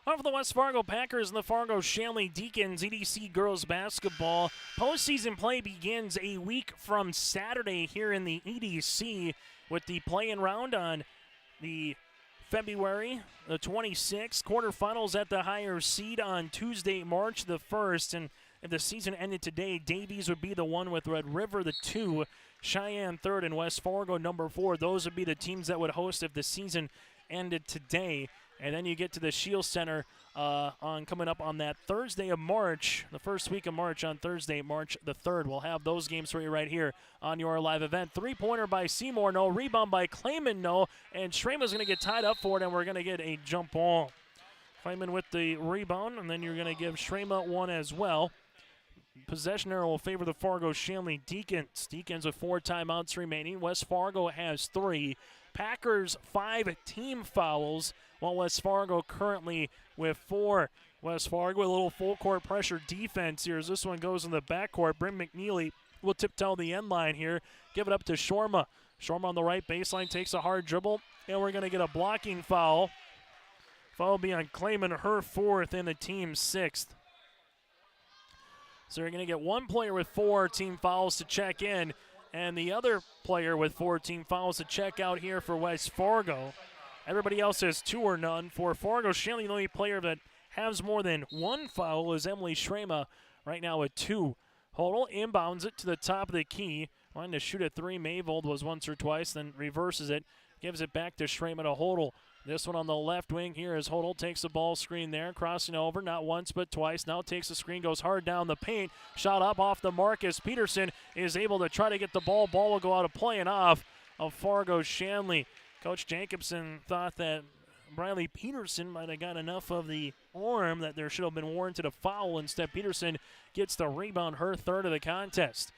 On for the West Fargo Packers and the Fargo-Shanley Deacons, EDC girls basketball. Postseason play begins a week from Saturday here in the EDC with the play-in round on the February the 26th. Quarterfinals at the higher seed on Tuesday, March the 1st. And if the season ended today, Davies would be the 1 with Red River the 2, Cheyenne 3rd, and West Fargo number 4. Those would be the teams that would host if the season ended today. And then you get to the Shield Center coming up on that Thursday of March, the first week of March on Thursday, March the 3rd. We'll have those games for you right here on your live event. Three-pointer by Seymour, no. Rebound by Clayman, no. And Shrema's going to get tied up for it, and we're going to get a jump ball. Clayman with the rebound, and then you're going to give Shrema one as well. Possession arrow will favor the Fargo-Shanley Deacons. Deacons with 4 timeouts remaining. West Fargo has 3. Packers 5 team fouls, while West Fargo currently with 4. West Fargo with a little full court pressure defense here as this one goes in the backcourt. Bryn McNeely will tiptoe the end line here. Give it up to Shorma. Shorma on the right baseline takes a hard dribble, and we're going to get a blocking foul. Foul will be on Clayman, her 4th and the team's 6th. So you're going to get one player with 4 team fouls to check in, and the other player with 4 team fouls to check out here for West Fargo. Everybody else has 2 or none. For Fargo-Shanley, the only player that has more than 1 foul is Emily Shrema, right now with 2. Hodel inbounds it to the top of the key. Wanting to shoot at 3. Mayvold was once or twice, then reverses it. Gives it back to Shrema to Hodel. This one on the left wing here as Hodel takes the ball screen there, crossing over, not once but twice. Now takes the screen, goes hard down the paint. Shot up off the mark as Peterson is able to try to get the ball. Ball will go out of play and off of Fargo-Shanley. Coach Jacobson thought that Briley Peterson might have got enough of the arm that there should have been warranted a foul. Instead, Peterson gets the rebound, her 3rd of the contest.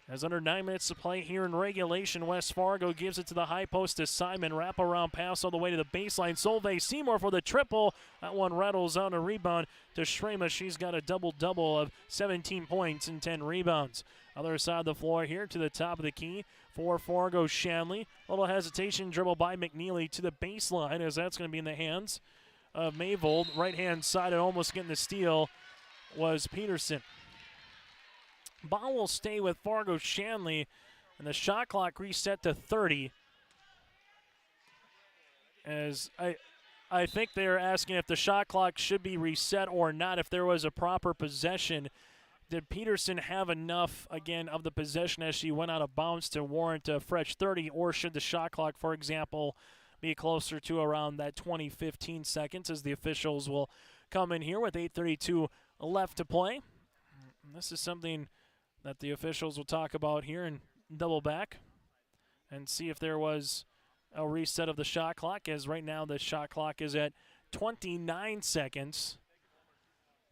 As under 9 minutes to play here in regulation, West Fargo gives it to the high post to Simon. Wraparound pass all the way to the baseline. Solveig Seymour for the triple. That one rattles on a rebound to Shrema. She's got a double-double of 17 points and 10 rebounds. Other side of the floor here to the top of the key for Fargo-Shanley. A little hesitation dribble by McNeely to the baseline as that's going to be in the hands of Mayvold. Right-hand side and almost getting the steal was Peterson. Ball will stay with Fargo-Shanley, and the shot clock reset to 30. As I think they're asking if the shot clock should be reset or not, if there was a proper possession. Did Peterson have enough, again, of the possession as she went out of bounds to warrant a fresh 30, or should the shot clock, for example, be closer to around that 20-15 seconds as the officials will come in here with 8:32 left to play. And this is something that the officials will talk about here and double back and see if there was a reset of the shot clock, as right now the shot clock is at 29 seconds.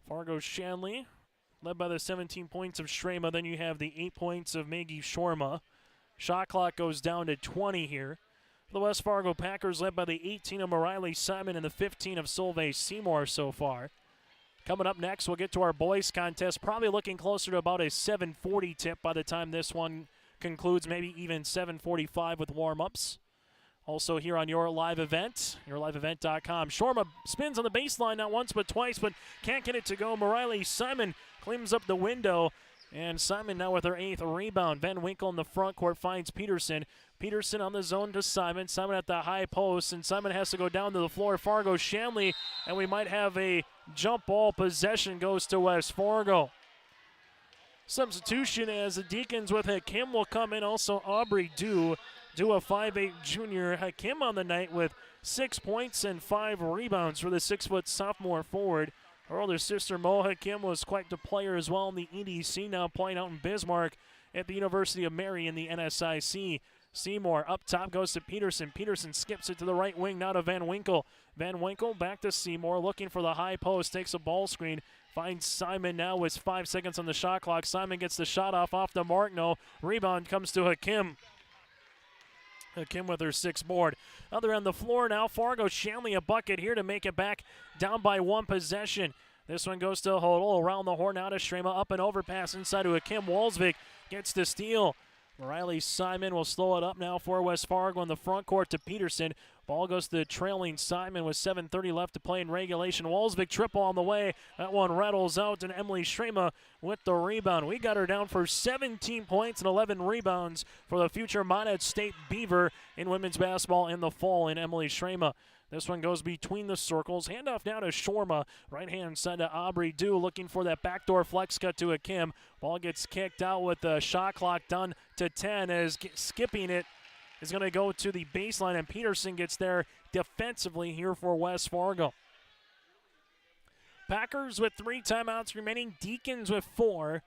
Fargo-Shanley led by the 17 points of Strema. Then you have the 8 points of Maggie Shorma. Shot clock goes down to 20 here. The West Fargo Packers led by the 18 of Mariley Simon and the 15 of Solveig Seymour so far. Coming up next, we'll get to our boys contest, probably looking closer to about a 7:40 tip by the time this one concludes, maybe even 7:45 with warm-ups. Also here on Your Live Event, yourliveevent.com. Shorma spins on the baseline not once but twice, but can't get it to go. Mariley Simon cleans up the window, and Simon now with her 8th rebound. Van Winkle in the front court finds Peterson. Peterson on the zone to Simon. Simon at the high post, and Simon has to go down to the floor. Fargo-Shanley, and we might have a jump ball. Possession goes to West Fargo. Substitution as the Deacons with Hakim will come in. Also Aubrey Dew a 5'8 junior. Hakim on the night with 6 points and 5 rebounds for the 6-foot sophomore forward. Her older sister Mo Hakim was quite the player as well in the EDC, now playing out in Bismarck at the University of Mary in the NSIC. Seymour up top goes to Peterson. Peterson skips it to the right wing, now to Van Winkle. Van Winkle back to Seymour, looking for the high post, takes a ball screen, finds Simon now with 5 seconds on the shot clock. Simon gets the shot off the mark. No, rebound comes to Hakim. Hakim with her 6th board. Other end of the floor now, Fargo-Shanley a bucket here to make it back down by 1 possession. This one goes to Hodel around the horn, now to Strema, up and overpass inside to Hakim. Walsvik gets the steal. Riley Simon will slow it up now for West Fargo in the front court to Peterson. Ball goes to the trailing Simon with 7:30 left to play in regulation. Walsvik triple on the way. That one rattles out, and Emily Strema with the rebound. We got her down for 17 points and 11 rebounds for the future Monad State Beaver in women's basketball in the fall in Emily Strema. This one goes between the circles. Handoff now to Shorma. Right-hand side to Aubrey Dew, looking for that backdoor flex cut to Hakim. Ball gets kicked out with the shot clock done to 10 as skipping it is going to go to the baseline, and Peterson gets there defensively here for West Fargo. Packers with 3 timeouts remaining. Deacons with 4.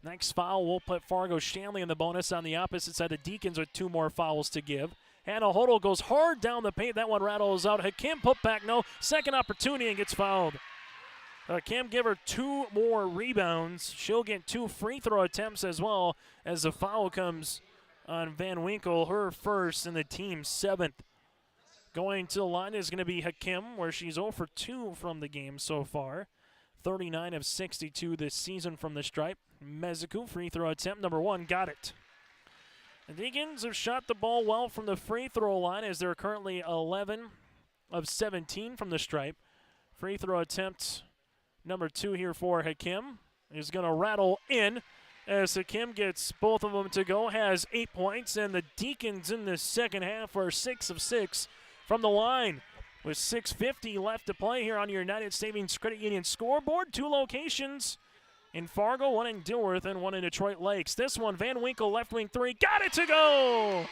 Next foul will put Fargo-Shanley in the bonus on the opposite side. The Deacons with 2 more fouls to give. Hannah Hodel goes hard down the paint. That one rattles out. Hakim put back, no. Second opportunity and gets fouled. Hakim give her 2 more rebounds. She'll get 2 free throw attempts as well as the foul comes on Van Winkle, her first and the team's 7th. Going to the line is going to be Hakim, where she's 0 for 2 from the game so far. 39 of 62 this season from the stripe. Meziku, free throw attempt number 1, got it. The Deacons have shot the ball well from the free throw line as they're currently 11 of 17 from the stripe. Free throw attempt number 2 here for Hakim is going to rattle in as Hakim gets both of them to go, has 8 points, and the Deacons in the second half are 6 of 6 from the line. With 6:50 left to play here on your United Savings Credit Union scoreboard. 2 locations in Fargo, 1 in Dilworth, and 1 in Detroit Lakes. This one, Van Winkle, left wing 3, got it to go!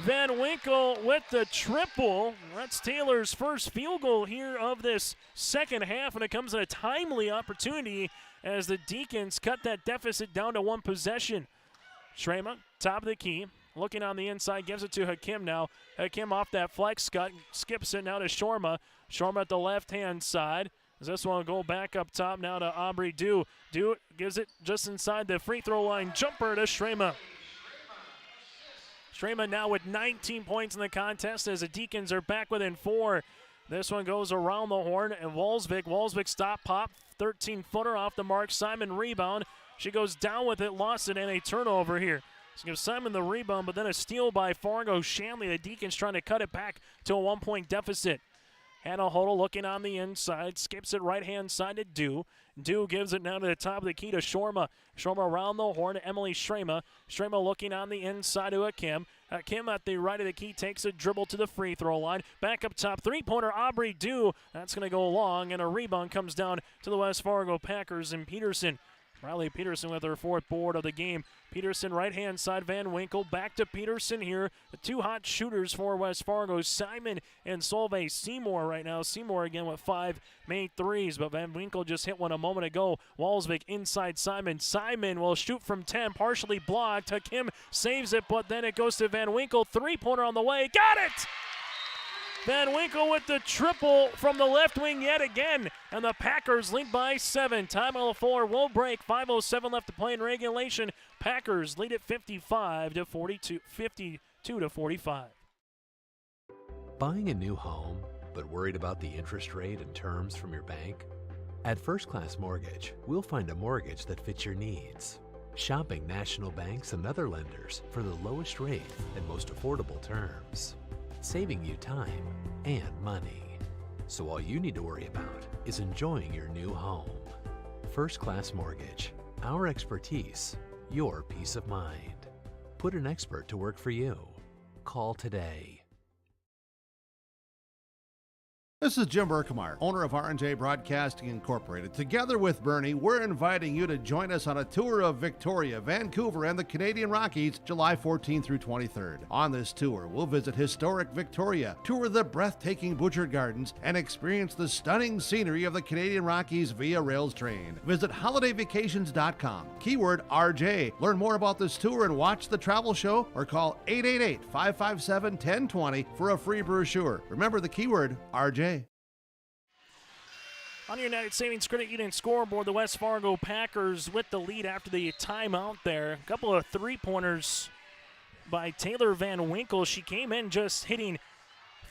Van Winkle with the triple. That's Taylor's first field goal here of this second half, and it comes at a timely opportunity as the Deacons cut that deficit down to 1 possession. Strema, top of the key, looking on the inside, gives it to Hakim now. Hakim off that flex cut, skips it now to Shorma. Shorma at the left-hand side. This one will go back up top now to Aubrey Dew. Dew gives it just inside the free throw line. Jumper to Strema. Strema now with 19 points in the contest as the Deacons are back within 4. This one goes around the horn, and Walsvik stop pop. 13-footer off the mark. Simon rebound. She goes down with it, lost it, and a turnover here. So gives Simon the rebound, but then a steal by Fargo-Shanley. The Deacons trying to cut it back to a 1-point deficit. Hannah Hodel looking on the inside, skips it right-hand side to Dew. Dew gives it now to the top of the key to Shorma. Shorma around the horn to Emily Strema. Strema looking on the inside to Hakim. Hakim at the right of the key takes a dribble to the free throw line. Back up top, 3-pointer Aubrey Dew. That's going to go long, and a rebound comes down to the West Fargo Packers and Peterson. Riley Peterson with her 4th board of the game. Peterson right-hand side, Van Winkle back to Peterson here. The 2 hot shooters for West Fargo, Simon and Solveig Seymour right now. Seymour again with 5 made threes, but Van Winkle just hit one a moment ago. Walsvik inside Simon. Simon will shoot from 10, partially blocked. Hakim saves it, but then it goes to Van Winkle. 3-pointer on the way. Got it! Van Winkle with the triple from the left wing yet again. And the Packers lead by 7. Time on the floor will break. 5:07 left to play in regulation. Packers lead at 52 to 45. Buying a new home, but worried about the interest rate and terms from your bank? At First Class Mortgage, we'll find a mortgage that fits your needs. Shopping national banks and other lenders for the lowest rate and most affordable terms, saving you time and money. So all you need to worry about is enjoying your new home. First Class Mortgage, our expertise, your peace of mind. Put an expert to work for you. Call today. This is Jim Berkemeyer, owner of R&J Broadcasting Incorporated. Together with Bernie, we're inviting you to join us on a tour of Victoria, Vancouver, and the Canadian Rockies, July 14th through 23rd. On this tour, we'll visit historic Victoria, tour the breathtaking Butchert Gardens, and experience the stunning scenery of the Canadian Rockies via rails train. Visit holidayvacations.com, keyword RJ. Learn more about this tour and watch the travel show, or call 888-557-1020 for a free brochure. Remember the keyword RJ. On your United Savings Credit Union scoreboard, the West Fargo Packers with the lead after the timeout there. A couple of 3-pointers by Taylor Van Winkle. She came in just hitting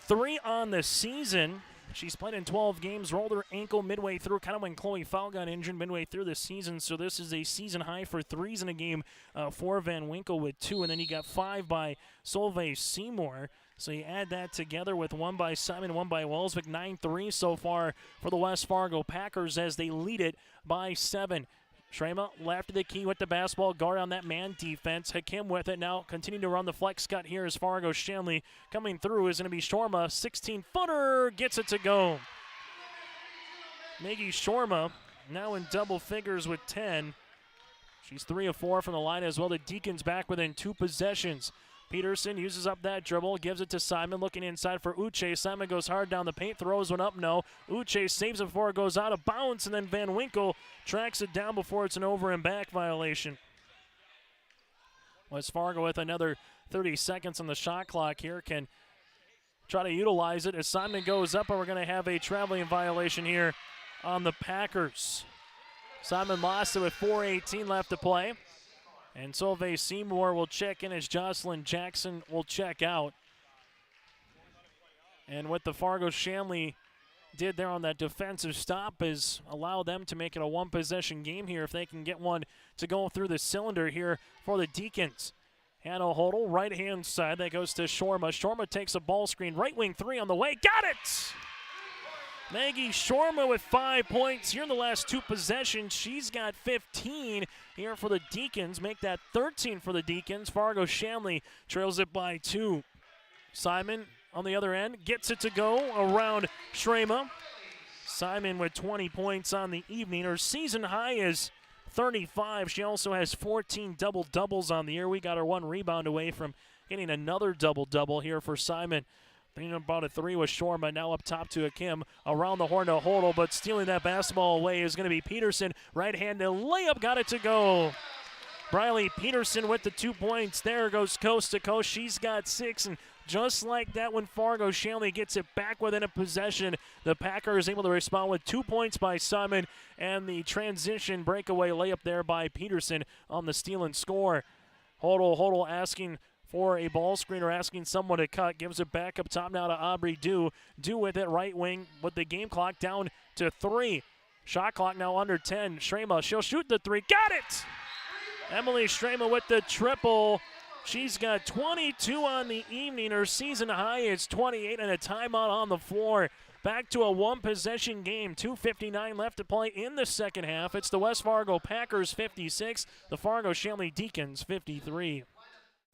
3 on the season. She's played in 12 games, rolled her ankle midway through, kind of when Chloe Fowl got injured midway through the season. So this is a season high for threes in a game for Van Winkle with 2. And then you got 5 by Solveig Seymour. So you add that together with 1 by Simon, 1 by Walsvik, 9-3 so far for the West Fargo Packers as they lead it by 7. Shrema left of the key with the basketball, guard on that man defense. Hakim with it now, continuing to run the flex cut here as Fargo. Shanley coming through is going to be Shorma, 16-footer, gets it to go. Maggie Shorma now in double figures with 10. She's 3 of 4 from the line as well. The Deacons back within 2 possessions. Peterson uses up that dribble, gives it to Simon, looking inside for Uche. Simon goes hard down the paint, throws one up, no. Uche saves it before it goes out of bounds, and then Van Winkle tracks it down before it's an over and back violation. West Fargo with another 30 seconds on the shot clock here can try to utilize it as Simon goes up, and we're going to have a traveling violation here on the Packers. Simon lost it with 4:18 left to play. And Solveig Seymour will check in as Jocelyn Jackson will check out. And what the Fargo Shanley did there on that defensive stop is allow them to make it a 1-possession game here if they can get one to go through the cylinder here for the Deacons. Hannah Hodel, right-hand side, that goes to Shorma. Shorma takes a ball screen, right wing 3 on the way, got it! Maggie Shorma with 5 points here in the last 2 possessions. She's got 15 here for the Deacons. Make that 13 for the Deacons. Fargo Shanley trails it by 2. Simon on the other end gets it to go around Shrema. Simon with 20 points on the evening. Her season high is 35. She also has 14 double-doubles on the year. We got her 1 rebound away from getting another double-double here for Simon. Bringing about a 3 with Shorma, now up top to Hakim. Around the horn to Hodel, but stealing that basketball away is going to be Peterson. Right-handed layup, got it to go. Briley Peterson with the 2 points. There goes coast to coast. She's got 6, and just like that when Fargo Shanley gets it back within a possession, the Packers able to respond with 2 points by Simon and the transition breakaway layup there by Peterson on the steal and score. Hodel asking for a ball screen or asking someone to cut. Gives it back up top now to Aubrey Dew. Dew with it right wing with the game clock down to 3. Shot clock now under 10. Shrema, she'll shoot the 3. Got it! Emily Shrema with the triple. She's got 22 on the evening. Her season high is 28 and a timeout on the floor. Back to a 1-possession game. 2:59 left to play in the second half. It's the West Fargo Packers 56, the Fargo Shanley Deacons 53.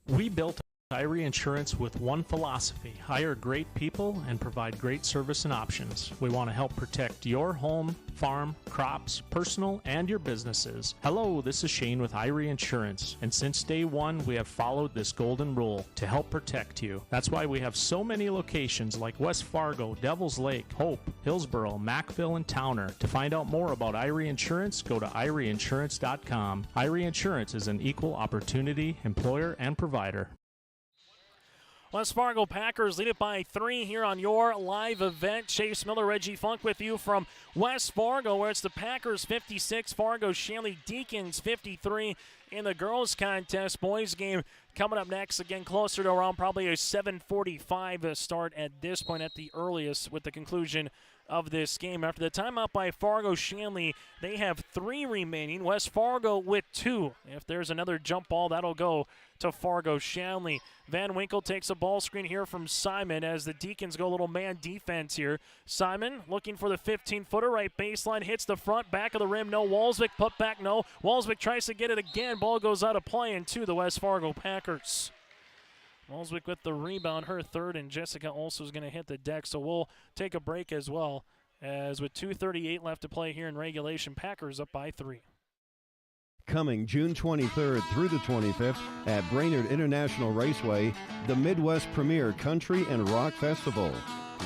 We built Irie Insurance with one philosophy: hire great people and provide great service and options. We want to help protect your home, farm, crops, personal, and your businesses. Hello, this is Shane with Irie Insurance, and since day one, we have followed this golden rule to help protect you. That's why we have so many locations like West Fargo, Devils Lake, Hope, Hillsboro, Mackville, and Towner. To find out more about Irie Insurance, go to IrieInsurance.com. Irie Insurance is an equal opportunity employer and provider. West Fargo Packers lead it by 3 here on your live event. Chase Miller, Reggie Funk with you from West Fargo, where it's the Packers 56, Fargo Shanley Deacons 53 in the girls contest. Boys game coming up next, again closer to around probably a 7:45 start at this point at the earliest, with the conclusion of this game. After the timeout by Fargo Shanley, they have 3 remaining. West Fargo with 2. If there's another jump ball, that'll go to Fargo Shanley. Van Winkle takes a ball screen here from Simon as the Deacons go a little man defense here. Simon looking for the 15-footer, right baseline, hits the front, back of the rim, no. Walsvik put back, no. Walsvik tries to get it again. Ball goes out of play and to the West Fargo Packers. Walsvik with the rebound, her third, and Jessica also is going to hit the deck, so we'll take a break as well, as with 2:38 left to play here in regulation, Packers up by 3. Coming June 23rd through the 25th at Brainerd International Raceway, the Midwest Premier Country and Rock Festival.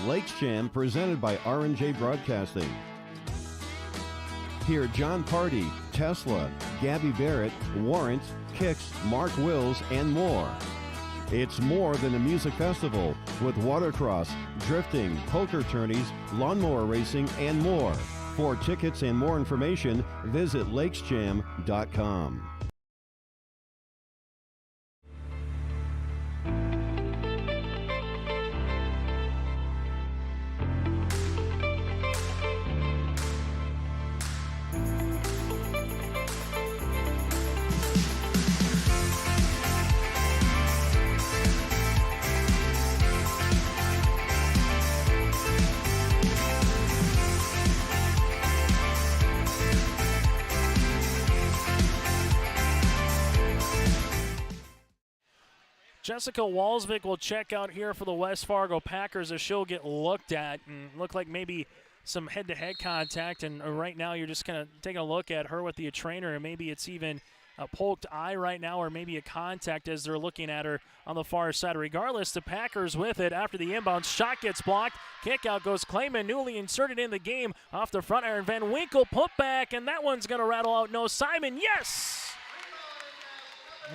Lakes Jam presented by R&J Broadcasting. Hear John Party, Tesla, Gabby Barrett, Warrant, Kicks, Mark Wills, and more. It's more than a music festival with watercross, drifting, poker tourneys, lawnmower racing, and more. For tickets and more information, visit lakesjam.com. Jessica Walsvik will check out here for the West Fargo Packers as she'll get looked at and look like maybe some head-to-head contact. And right now you're just kind of taking a look at her with the trainer, and maybe it's even a poked eye right now or maybe a contact as they're looking at her on the far side. Regardless, the Packers with it after the inbound. Shot gets blocked. Kick out goes Clayman, newly inserted in the game off the front iron. Van Winkle put back, and that one's going to rattle out. No, Simon, yes!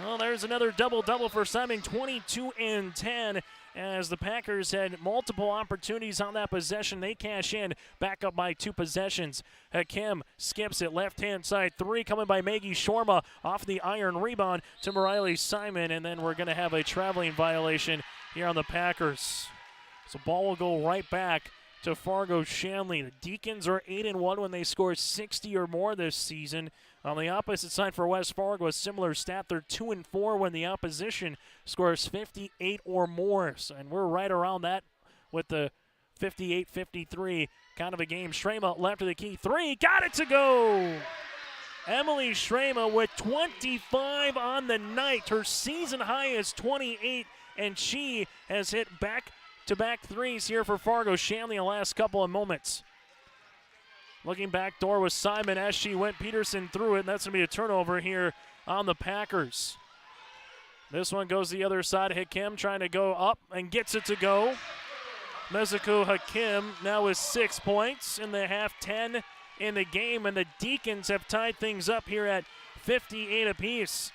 Well, there's another double-double for Simon, 22 and 10, as the Packers had multiple opportunities on that possession. They cash in, back up by 2 possessions. Hakim skips it, left-hand side, 3 coming by Maggie Shorma off the iron rebound to Mariley Simon, and then we're going to have a traveling violation here on the Packers. So ball will go right back to Fargo Shanley. The Deacons are 8-1 when they score 60 or more this season. On the opposite side for West Fargo, a similar stat. They're 2-4 when the opposition scores 58 or more. So, and we're right around that with the 58-53 kind of a game. Shrema left of the key. 3, got it to go! Emily Shrema with 25 on the night. Her season high is 28, and she has hit back-to-back threes here for Fargo Shanley in the last couple of moments. Looking back door with Simon as she went. Peterson threw it, and that's going to be a turnover here on the Packers. This one goes the other side. Hakim trying to go up and gets it to go. Mezuku Hakim now with 6 points in the half, 10 in the game, and the Deacons have tied things up here at 58 apiece.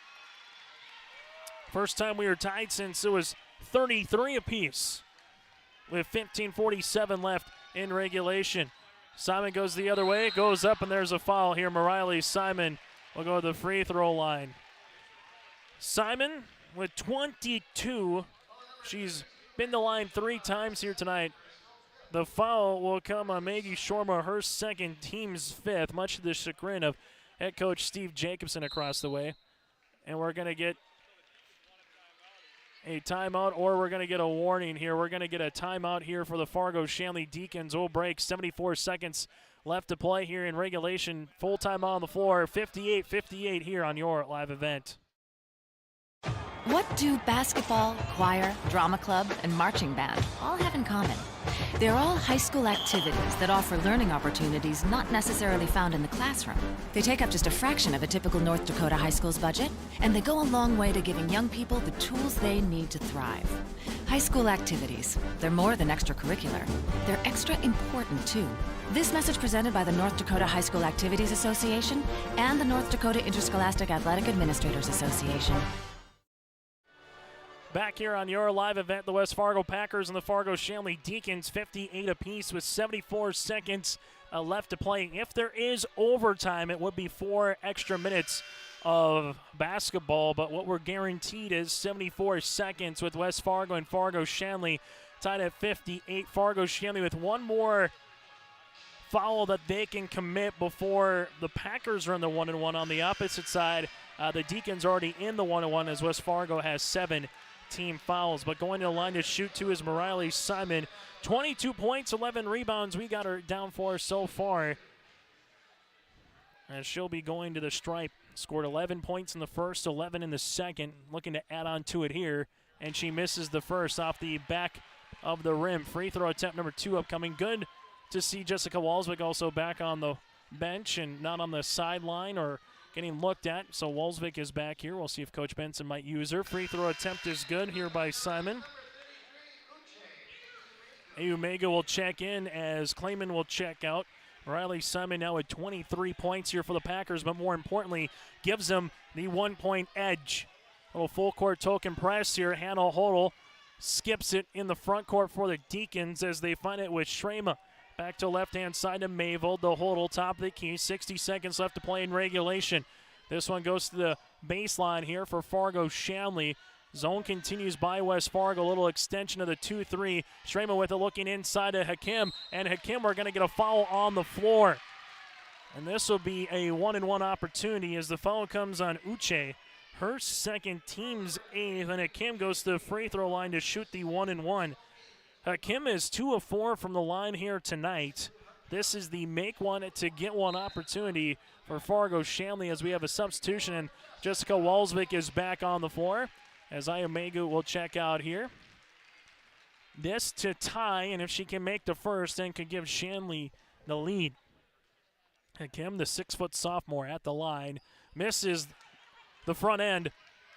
First time we were tied since it was 33 apiece with 15:47 left in regulation. Simon goes the other way, goes up, and there's a foul here. Mariley Simon will go to the free throw line. Simon with 22. She's been to line 3 times here tonight. The foul will come on Maggie Shorma, her second, team's 5th, much to the chagrin of head coach Steve Jacobson across the way. And we're going to get a timeout, or we're going to get a warning here. We're going to get a timeout here for the Fargo Shanley Deacons. We'll break. 74 seconds left to play here in regulation. Full timeout on the floor. 58-58 here on your live event. What do basketball, choir, drama club, and marching band all have in common? They're all high school activities that offer learning opportunities not necessarily found in the classroom. They take up just a fraction of a typical North Dakota high school's budget, and they go a long way to giving young people the tools they need to thrive. High school activities, they're more than extracurricular. They're extra important, too. This message presented by the North Dakota High School Activities Association and the North Dakota Interscholastic Athletic Administrators Association. Back here on your live event, the West Fargo Packers and the Fargo-Shanley Deacons, 58 apiece with 74 seconds left to play. If there is overtime, it would be 4 extra minutes of basketball, but what we're guaranteed is 74 seconds with West Fargo and Fargo-Shanley tied at 58. Fargo-Shanley with one more foul that they can commit before the Packers are in the 1-1. On the opposite side, the Deacons already in the 1-1 as West Fargo has 7 team fouls. But going to the line to shoot 2 is Mariley Simon. 22 points, 11 rebounds we got her down for so far. And she'll be going to the stripe. Scored 11 points in the first, 11 in the second. Looking to add on to it here. And she misses the first off the back of the rim. Free throw attempt number 2 upcoming. Good to see Jessica Walsvik also back on the bench and not on the sideline or getting looked at. So Walsvik is back here. We'll see if Coach Benson might use her. Free throw attempt is good here by Simon. Ayumega will check in as Clayman will check out. Riley Simon now at 23 points here for the Packers, but more importantly, gives them the 1-point edge. A little full court token press here. Hannah Hodel skips it in the front court for the Deacons as they find it with Shrema. Back to left-hand side to Mayville. The Hodel top of the key. 60 seconds left to play in regulation. This one goes to the baseline here for Fargo-Shanley. Zone continues by West Fargo. A little extension of the 2-3. Shrema with it looking inside to Hakim. And Hakim are going to get a foul on the floor. And this will be a 1-and-1 opportunity as the foul comes on Uche. Her second, team's 8th. And Hakim goes to the free throw line to shoot the 1-and-1. Hakim is 2 of 4 from the line here tonight. This is the make one to get one opportunity for Fargo-Shanley as we have a substitution, and Jessica Walsvik is back on the floor as Ayumegu will check out here. This to tie, and if she can make the first, then could give Shanley the lead. Hakim, the 6-foot sophomore at the line, misses the front end,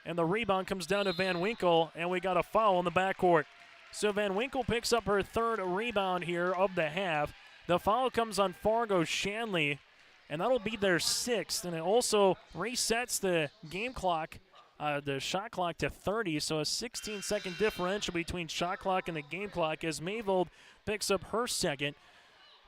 and the rebound comes down to Van Winkle, and we got a foul in the backcourt. So Van Winkle picks up her 3rd rebound here of the half. The foul comes on Fargo-Shanley, and that'll be their 6th. And it also resets the game clock, the shot clock to 30. So a 16-second differential between shot clock and the game clock as Mayvold picks up her 2nd.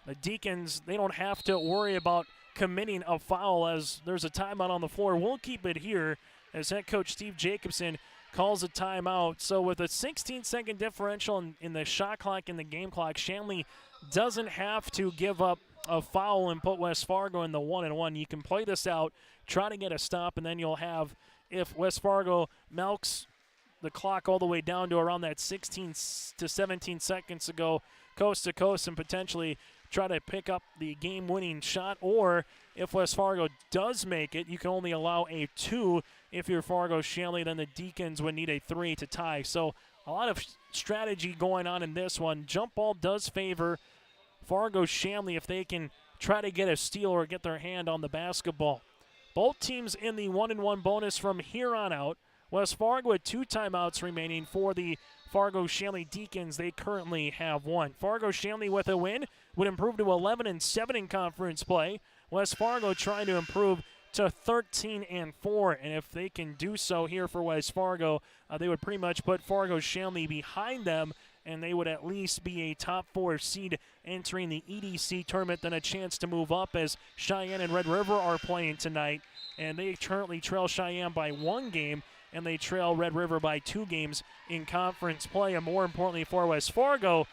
The Deacons, they don't have to worry about committing a foul as there's a timeout on the floor. We'll keep it here as head coach Steve Jacobson calls a timeout. So with a 16-second differential in the shot clock and the game clock, Shanley doesn't have to give up a foul and put West Fargo in the 1-and-1. You can play this out, try to get a stop, and then you'll have, if West Fargo milks the clock all the way down to around that 16 to 17 seconds to go coast to coast and potentially try to pick up the game-winning shot, or if West Fargo does make it, you can only allow a 2. If you're Fargo-Shanley, then the Deacons would need a 3 to tie. So a lot of strategy going on in this one. Jump ball does favor Fargo-Shanley if they can try to get a steal or get their hand on the basketball. Both teams in the 1-and-1 bonus from here on out. West Fargo with 2 timeouts remaining for the Fargo-Shanley Deacons. They currently have 1. Fargo-Shanley with a win would improve to 11-7 in conference play. West Fargo trying to improve to 13-4, and if they can do so here for West Fargo, they would pretty much put Fargo-Shanley behind them, and they would at least be a top 4 seed entering the EDC tournament, then a chance to move up as Cheyenne and Red River are playing tonight, and they currently trail Cheyenne by 1 game, and they trail Red River by 2 games in conference play, and more importantly for West Fargo,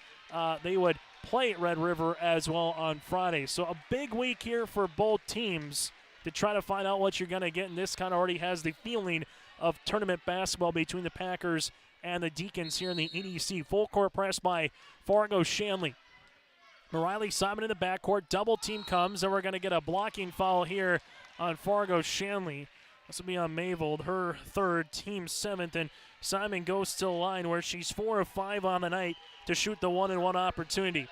they would play Red River as well on Friday. So a big week here for both teams to try to find out what you're going to get, and this kind of already has the feeling of tournament basketball between the Packers and the Deacons here in the EDC. Full court press by Fargo-Shanley. Mariley Simon in the backcourt, double team comes, and we're going to get a blocking foul here on Fargo-Shanley. This will be on Mayvold, her third, team seventh, and Simon goes to the line where she's 4 of 5 on the night to shoot the 1-and-1 opportunity.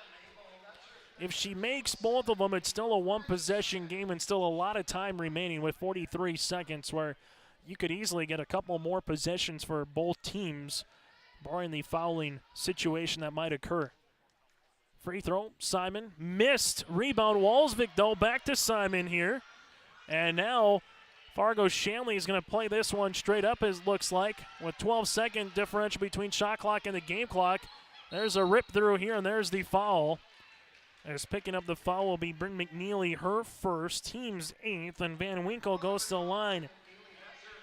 If she makes both of them, it's still a one-possession game and still a lot of time remaining with 43 seconds, where you could easily get a couple more possessions for both teams, barring the fouling situation that might occur. Free throw, Simon missed. Rebound, Walsvik, though, back to Simon here. And now Fargo-Shanley is going to play this one straight up, as looks like, with 12-second differential between shot clock and the game clock. There's a rip through here, and there's the foul. As picking up the foul will be Bryn McNeely, her first, team's 8th, and Van Winkle goes to the line.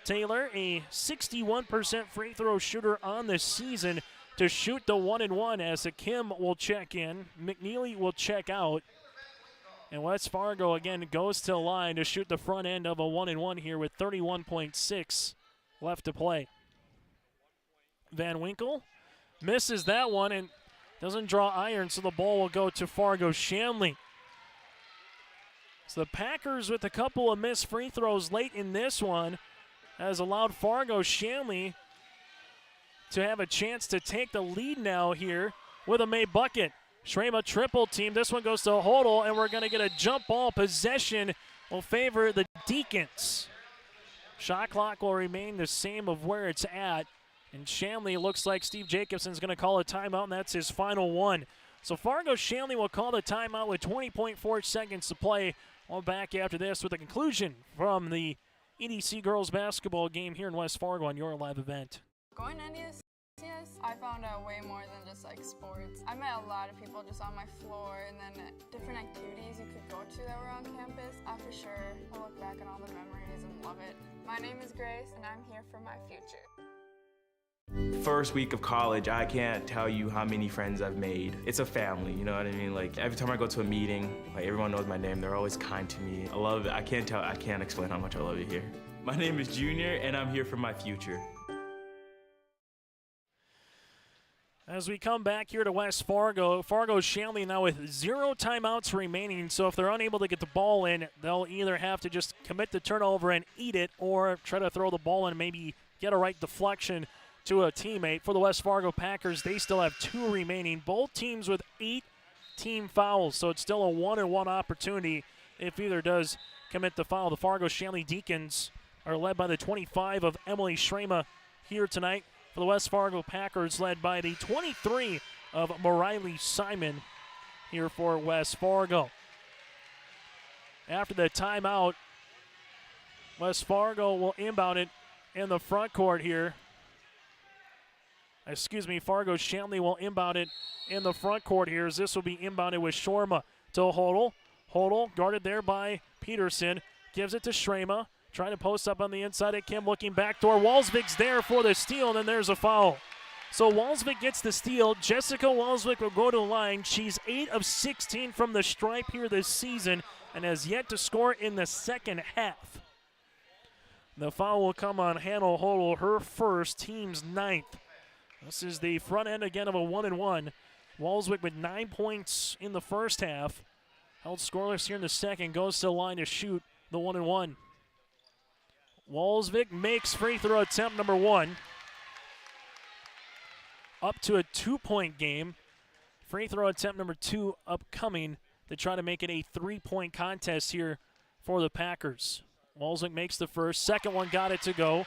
Taylor, a 61% free throw shooter on the season, to shoot the 1-and-1, as Kim will check in. McNeely will check out. And West Fargo, again, goes to the line to shoot the front end of a 1-and-1 here with 31.6 left to play. Van Winkle misses that one and doesn't draw iron, so the ball will go to Fargo-Shanley. So the Packers, with a couple of missed free throws late in this one, has allowed Fargo-Shanley to have a chance to take the lead now here with a made bucket. Shrema triple team. This one goes to Hodel, and we're going to get a jump ball. Possession will favor the Deacons. Shot clock will remain the same of where it's at. And Shanley, looks like Steve Jacobson's going to call a timeout, and that's his final one. So Fargo-Shanley will call the timeout with 20.4 seconds to play. We'll back after this with a conclusion from the EDC girls basketball game here in West Fargo on your live event. Going to NES, I found out way more than just like sports. I met a lot of people just on my floor, and then different activities you could go to that were on campus. I for sure will look back on all the memories and love it. My name is Grace, and I'm here for my future. First week of college, I can't tell you how many friends I've made. It's a family, you know what I mean? Like, every time I go to a meeting, like, everyone knows my name. They're always kind to me. I love it. I can't explain how much I love it here. My name is Junior, and I'm here for my future. As we come back here to West Fargo, Fargo-Shanley now with 0 timeouts remaining, so if they're unable to get the ball in, they'll either have to just commit the turnover and eat it, or try to throw the ball in and maybe get a right deflection to a teammate. For the West Fargo Packers, they still have 2 remaining. Both teams with 8 team fouls, so it's still a 1-and-1 opportunity if either does commit the foul. The Fargo-Shanley Deacons are led by the 25 of Emily Shrema here tonight. For the West Fargo Packers, led by the 23 of Mariley Simon here for West Fargo. After the timeout, West Fargo will inbound it in the front court here. Fargo-Shanley will inbound it in the front court here, as this will be inbounded with Shorma to Hodel. Hodel guarded there by Peterson, gives it to Shrema. Trying to post up on the inside at Kim, looking backdoor. Walsvik's there for the steal, and then there's a foul. So Walsvik gets the steal. Jessica Walsvik will go to the line. She's 8 of 16 from the stripe here this season and has yet to score in the second half. The foul will come on Hannah Hodel, her first, team's 9th. This is the front end again of a 1-and-1. Walsvik with 9 points in the first half. Held scoreless here in the second. Goes to the line to shoot the 1-and-1. Walsvik makes free throw attempt number 1. Up to a 2-point game. Free throw attempt number 2 upcoming to try to make it a 3-point contest here for the Packers. Walsvik makes the first. Second one got it to go.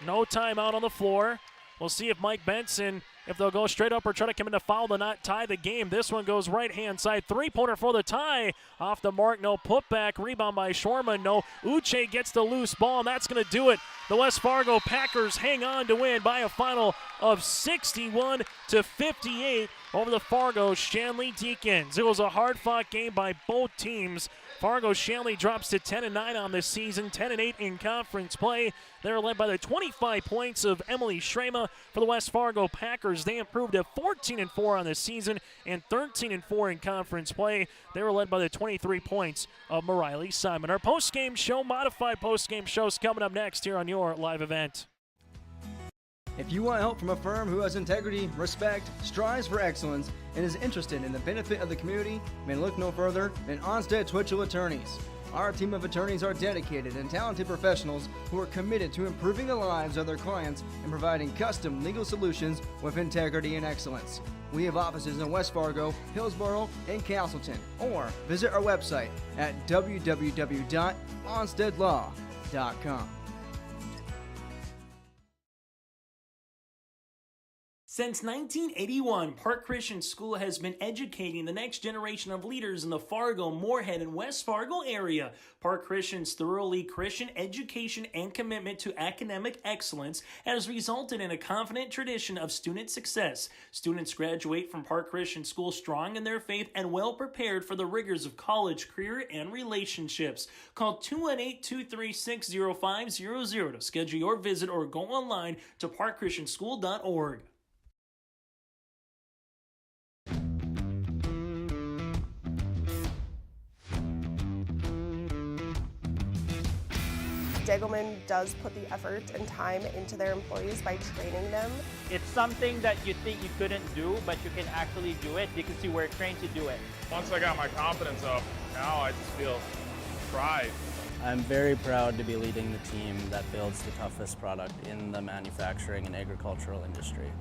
No timeout on the floor. We'll see if Mike Benson, if they'll go straight up or try to come in to foul to not tie the game. This one goes right-hand side. 3-pointer for the tie. Off the mark, no putback. Rebound by Shorma, no. Uche gets the loose ball, and that's going to do it. The West Fargo Packers hang on to win by a final of 61-58 over the Fargo-Shanley Deacons. It was a hard-fought game by both teams. Fargo-Shanley drops to 10-9 on this season, 10-8 in conference play. They're led by the 25 points of Emily Shrema. For the West Fargo Packers, they improved to 14-4 on this season and 13-4 in conference play. They were led by the 23 points of Mariley Simon. Our post-game show, modified post-game shows coming up next here on your live event. If you want help from a firm who has integrity, respect, strives for excellence, and is interested in the benefit of the community, then look no further than Onstead Twitchell Attorneys. Our team of attorneys are dedicated and talented professionals who are committed to improving the lives of their clients and providing custom legal solutions with integrity and excellence. We have offices in West Fargo, Hillsborough, and Castleton. Or visit our website at www.onsteadlaw.com. Since 1981, Park Christian School has been educating the next generation of leaders in the Fargo, Moorhead, and West Fargo area. Park Christian's thoroughly Christian education and commitment to academic excellence has resulted in a confident tradition of student success. Students graduate from Park Christian School strong in their faith and well prepared for the rigors of college, career, and relationships. Call 218-236-0500 to schedule your visit or go online to parkchristianschool.org. Degelman does put the effort and time into their employees by training them. It's something that you think you couldn't do, but you can actually do it because you were trained to do it. Once I got my confidence up, now I just feel pride. I'm very proud to be leading the team that builds the toughest product in the manufacturing and agricultural industry.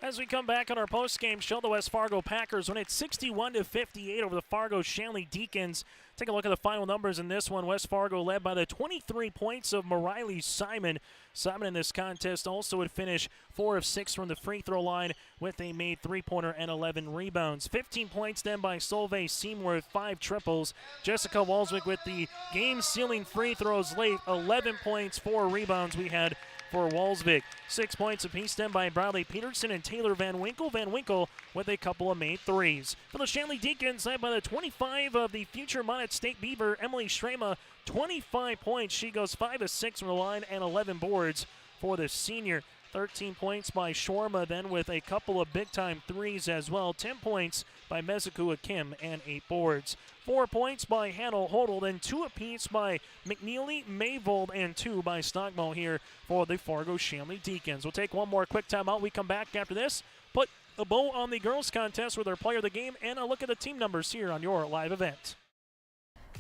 As we come back on our post-game show, the West Fargo Packers win it 61-58 over the Fargo-Shanley Deacons. Take a look at the final numbers in this one. West Fargo led by the 23 points of Mariley Simon. Simon in this contest also would finish 4 of 6 from the free throw line with a made three-pointer and 11 rebounds. 15 points then by Solveig Seymour with 5 triples. Jessica Walswick with the game-sealing free throws late. 11 points, 4 rebounds we had for Walsvik. 6 points apiece then by Bradley Peterson and Taylor Van Winkle. Van Winkle with a couple of made threes. For the Shanley Deacons, led by the 25 of the future Monet State Beaver, Emily Strema, 25 points. She goes 5 of 6 from the line and 11 boards for the senior. 13 points by Shorma then with a couple of big-time threes as well. 10 points by Mezukua Kim and 8 boards. 4 points by Hannah Hodel, then 2 apiece by McNeely, Mayvold, and 2 by Stockmo here for the Fargo-Shanley Deacons. We'll take one more quick timeout. We come back after this. Put a bow on the girls' contest with our player of the game and a look at the team numbers here on your live event.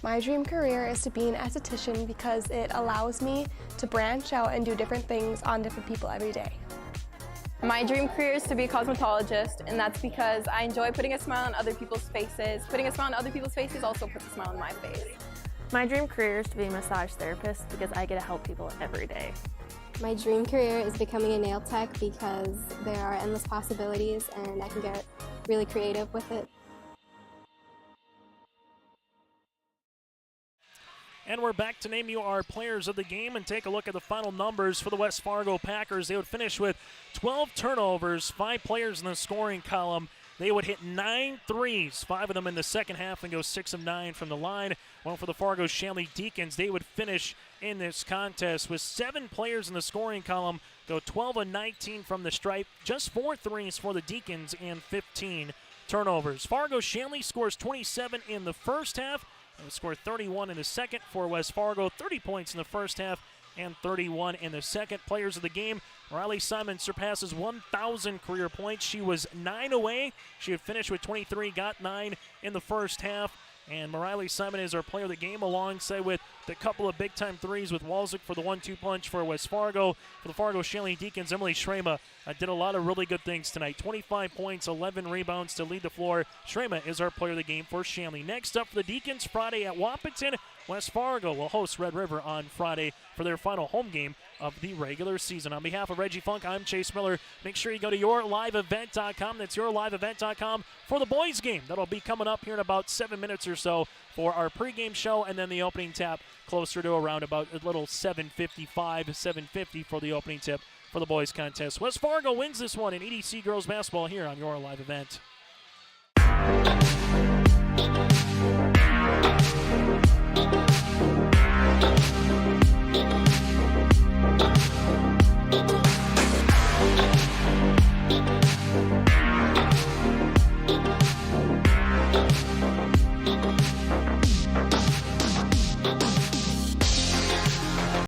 My dream career is to be an esthetician because it allows me to branch out and do different things on different people every day. My dream career is to be a cosmetologist, and that's because I enjoy putting a smile on other people's faces. Putting a smile on other people's faces also puts a smile on my face. My dream career is to be a massage therapist because I get to help people every day. My dream career is becoming a nail tech because there are endless possibilities and I can get really creative with it. And we're back to name you our players of the game and take a look at the final numbers for the West Fargo Packers. They would finish with 12 turnovers, 5 players in the scoring column. They would hit 9 threes, 5 of them in the second half, and go 6 of 9 from the line. Well, for the Fargo-Shanley Deacons, they would finish in this contest with 7 players in the scoring column, go 12 of 19 from the stripe, just 4 threes for the Deacons, and 15 turnovers. Fargo-Shanley scores 27 in the first half. They would score 31 in the second for West Fargo, 30 points in the first half and 31 in the second. Players of the game, Riley Simon surpasses 1,000 career points. She was 9 away. She had finished with 23, got 9 in the first half. And Riley Simon is our player of the game, alongside with the couple of big-time threes with Walzik for the 1-2 punch for West Fargo. For the Fargo-Shanley Deacons, Emily Strema did a lot of really good things tonight. 25 points, 11 rebounds to lead the floor. Strema is our player of the game for Shanley. Next up for the Deacons, Friday at Wapaton. West Fargo will host Red River on Friday for their final home game of the regular season. On behalf of Reggie Funk, I'm Chase Miller. Make sure you go to yourliveevent.com. That's yourliveevent.com for the boys game. That'll be coming up here in about 7 minutes or so for our pregame show, and then the opening tap closer to around about a little 7:55, 7:50 for the opening tip for the boys contest. West Fargo wins this one in EDC girls basketball here on your live event.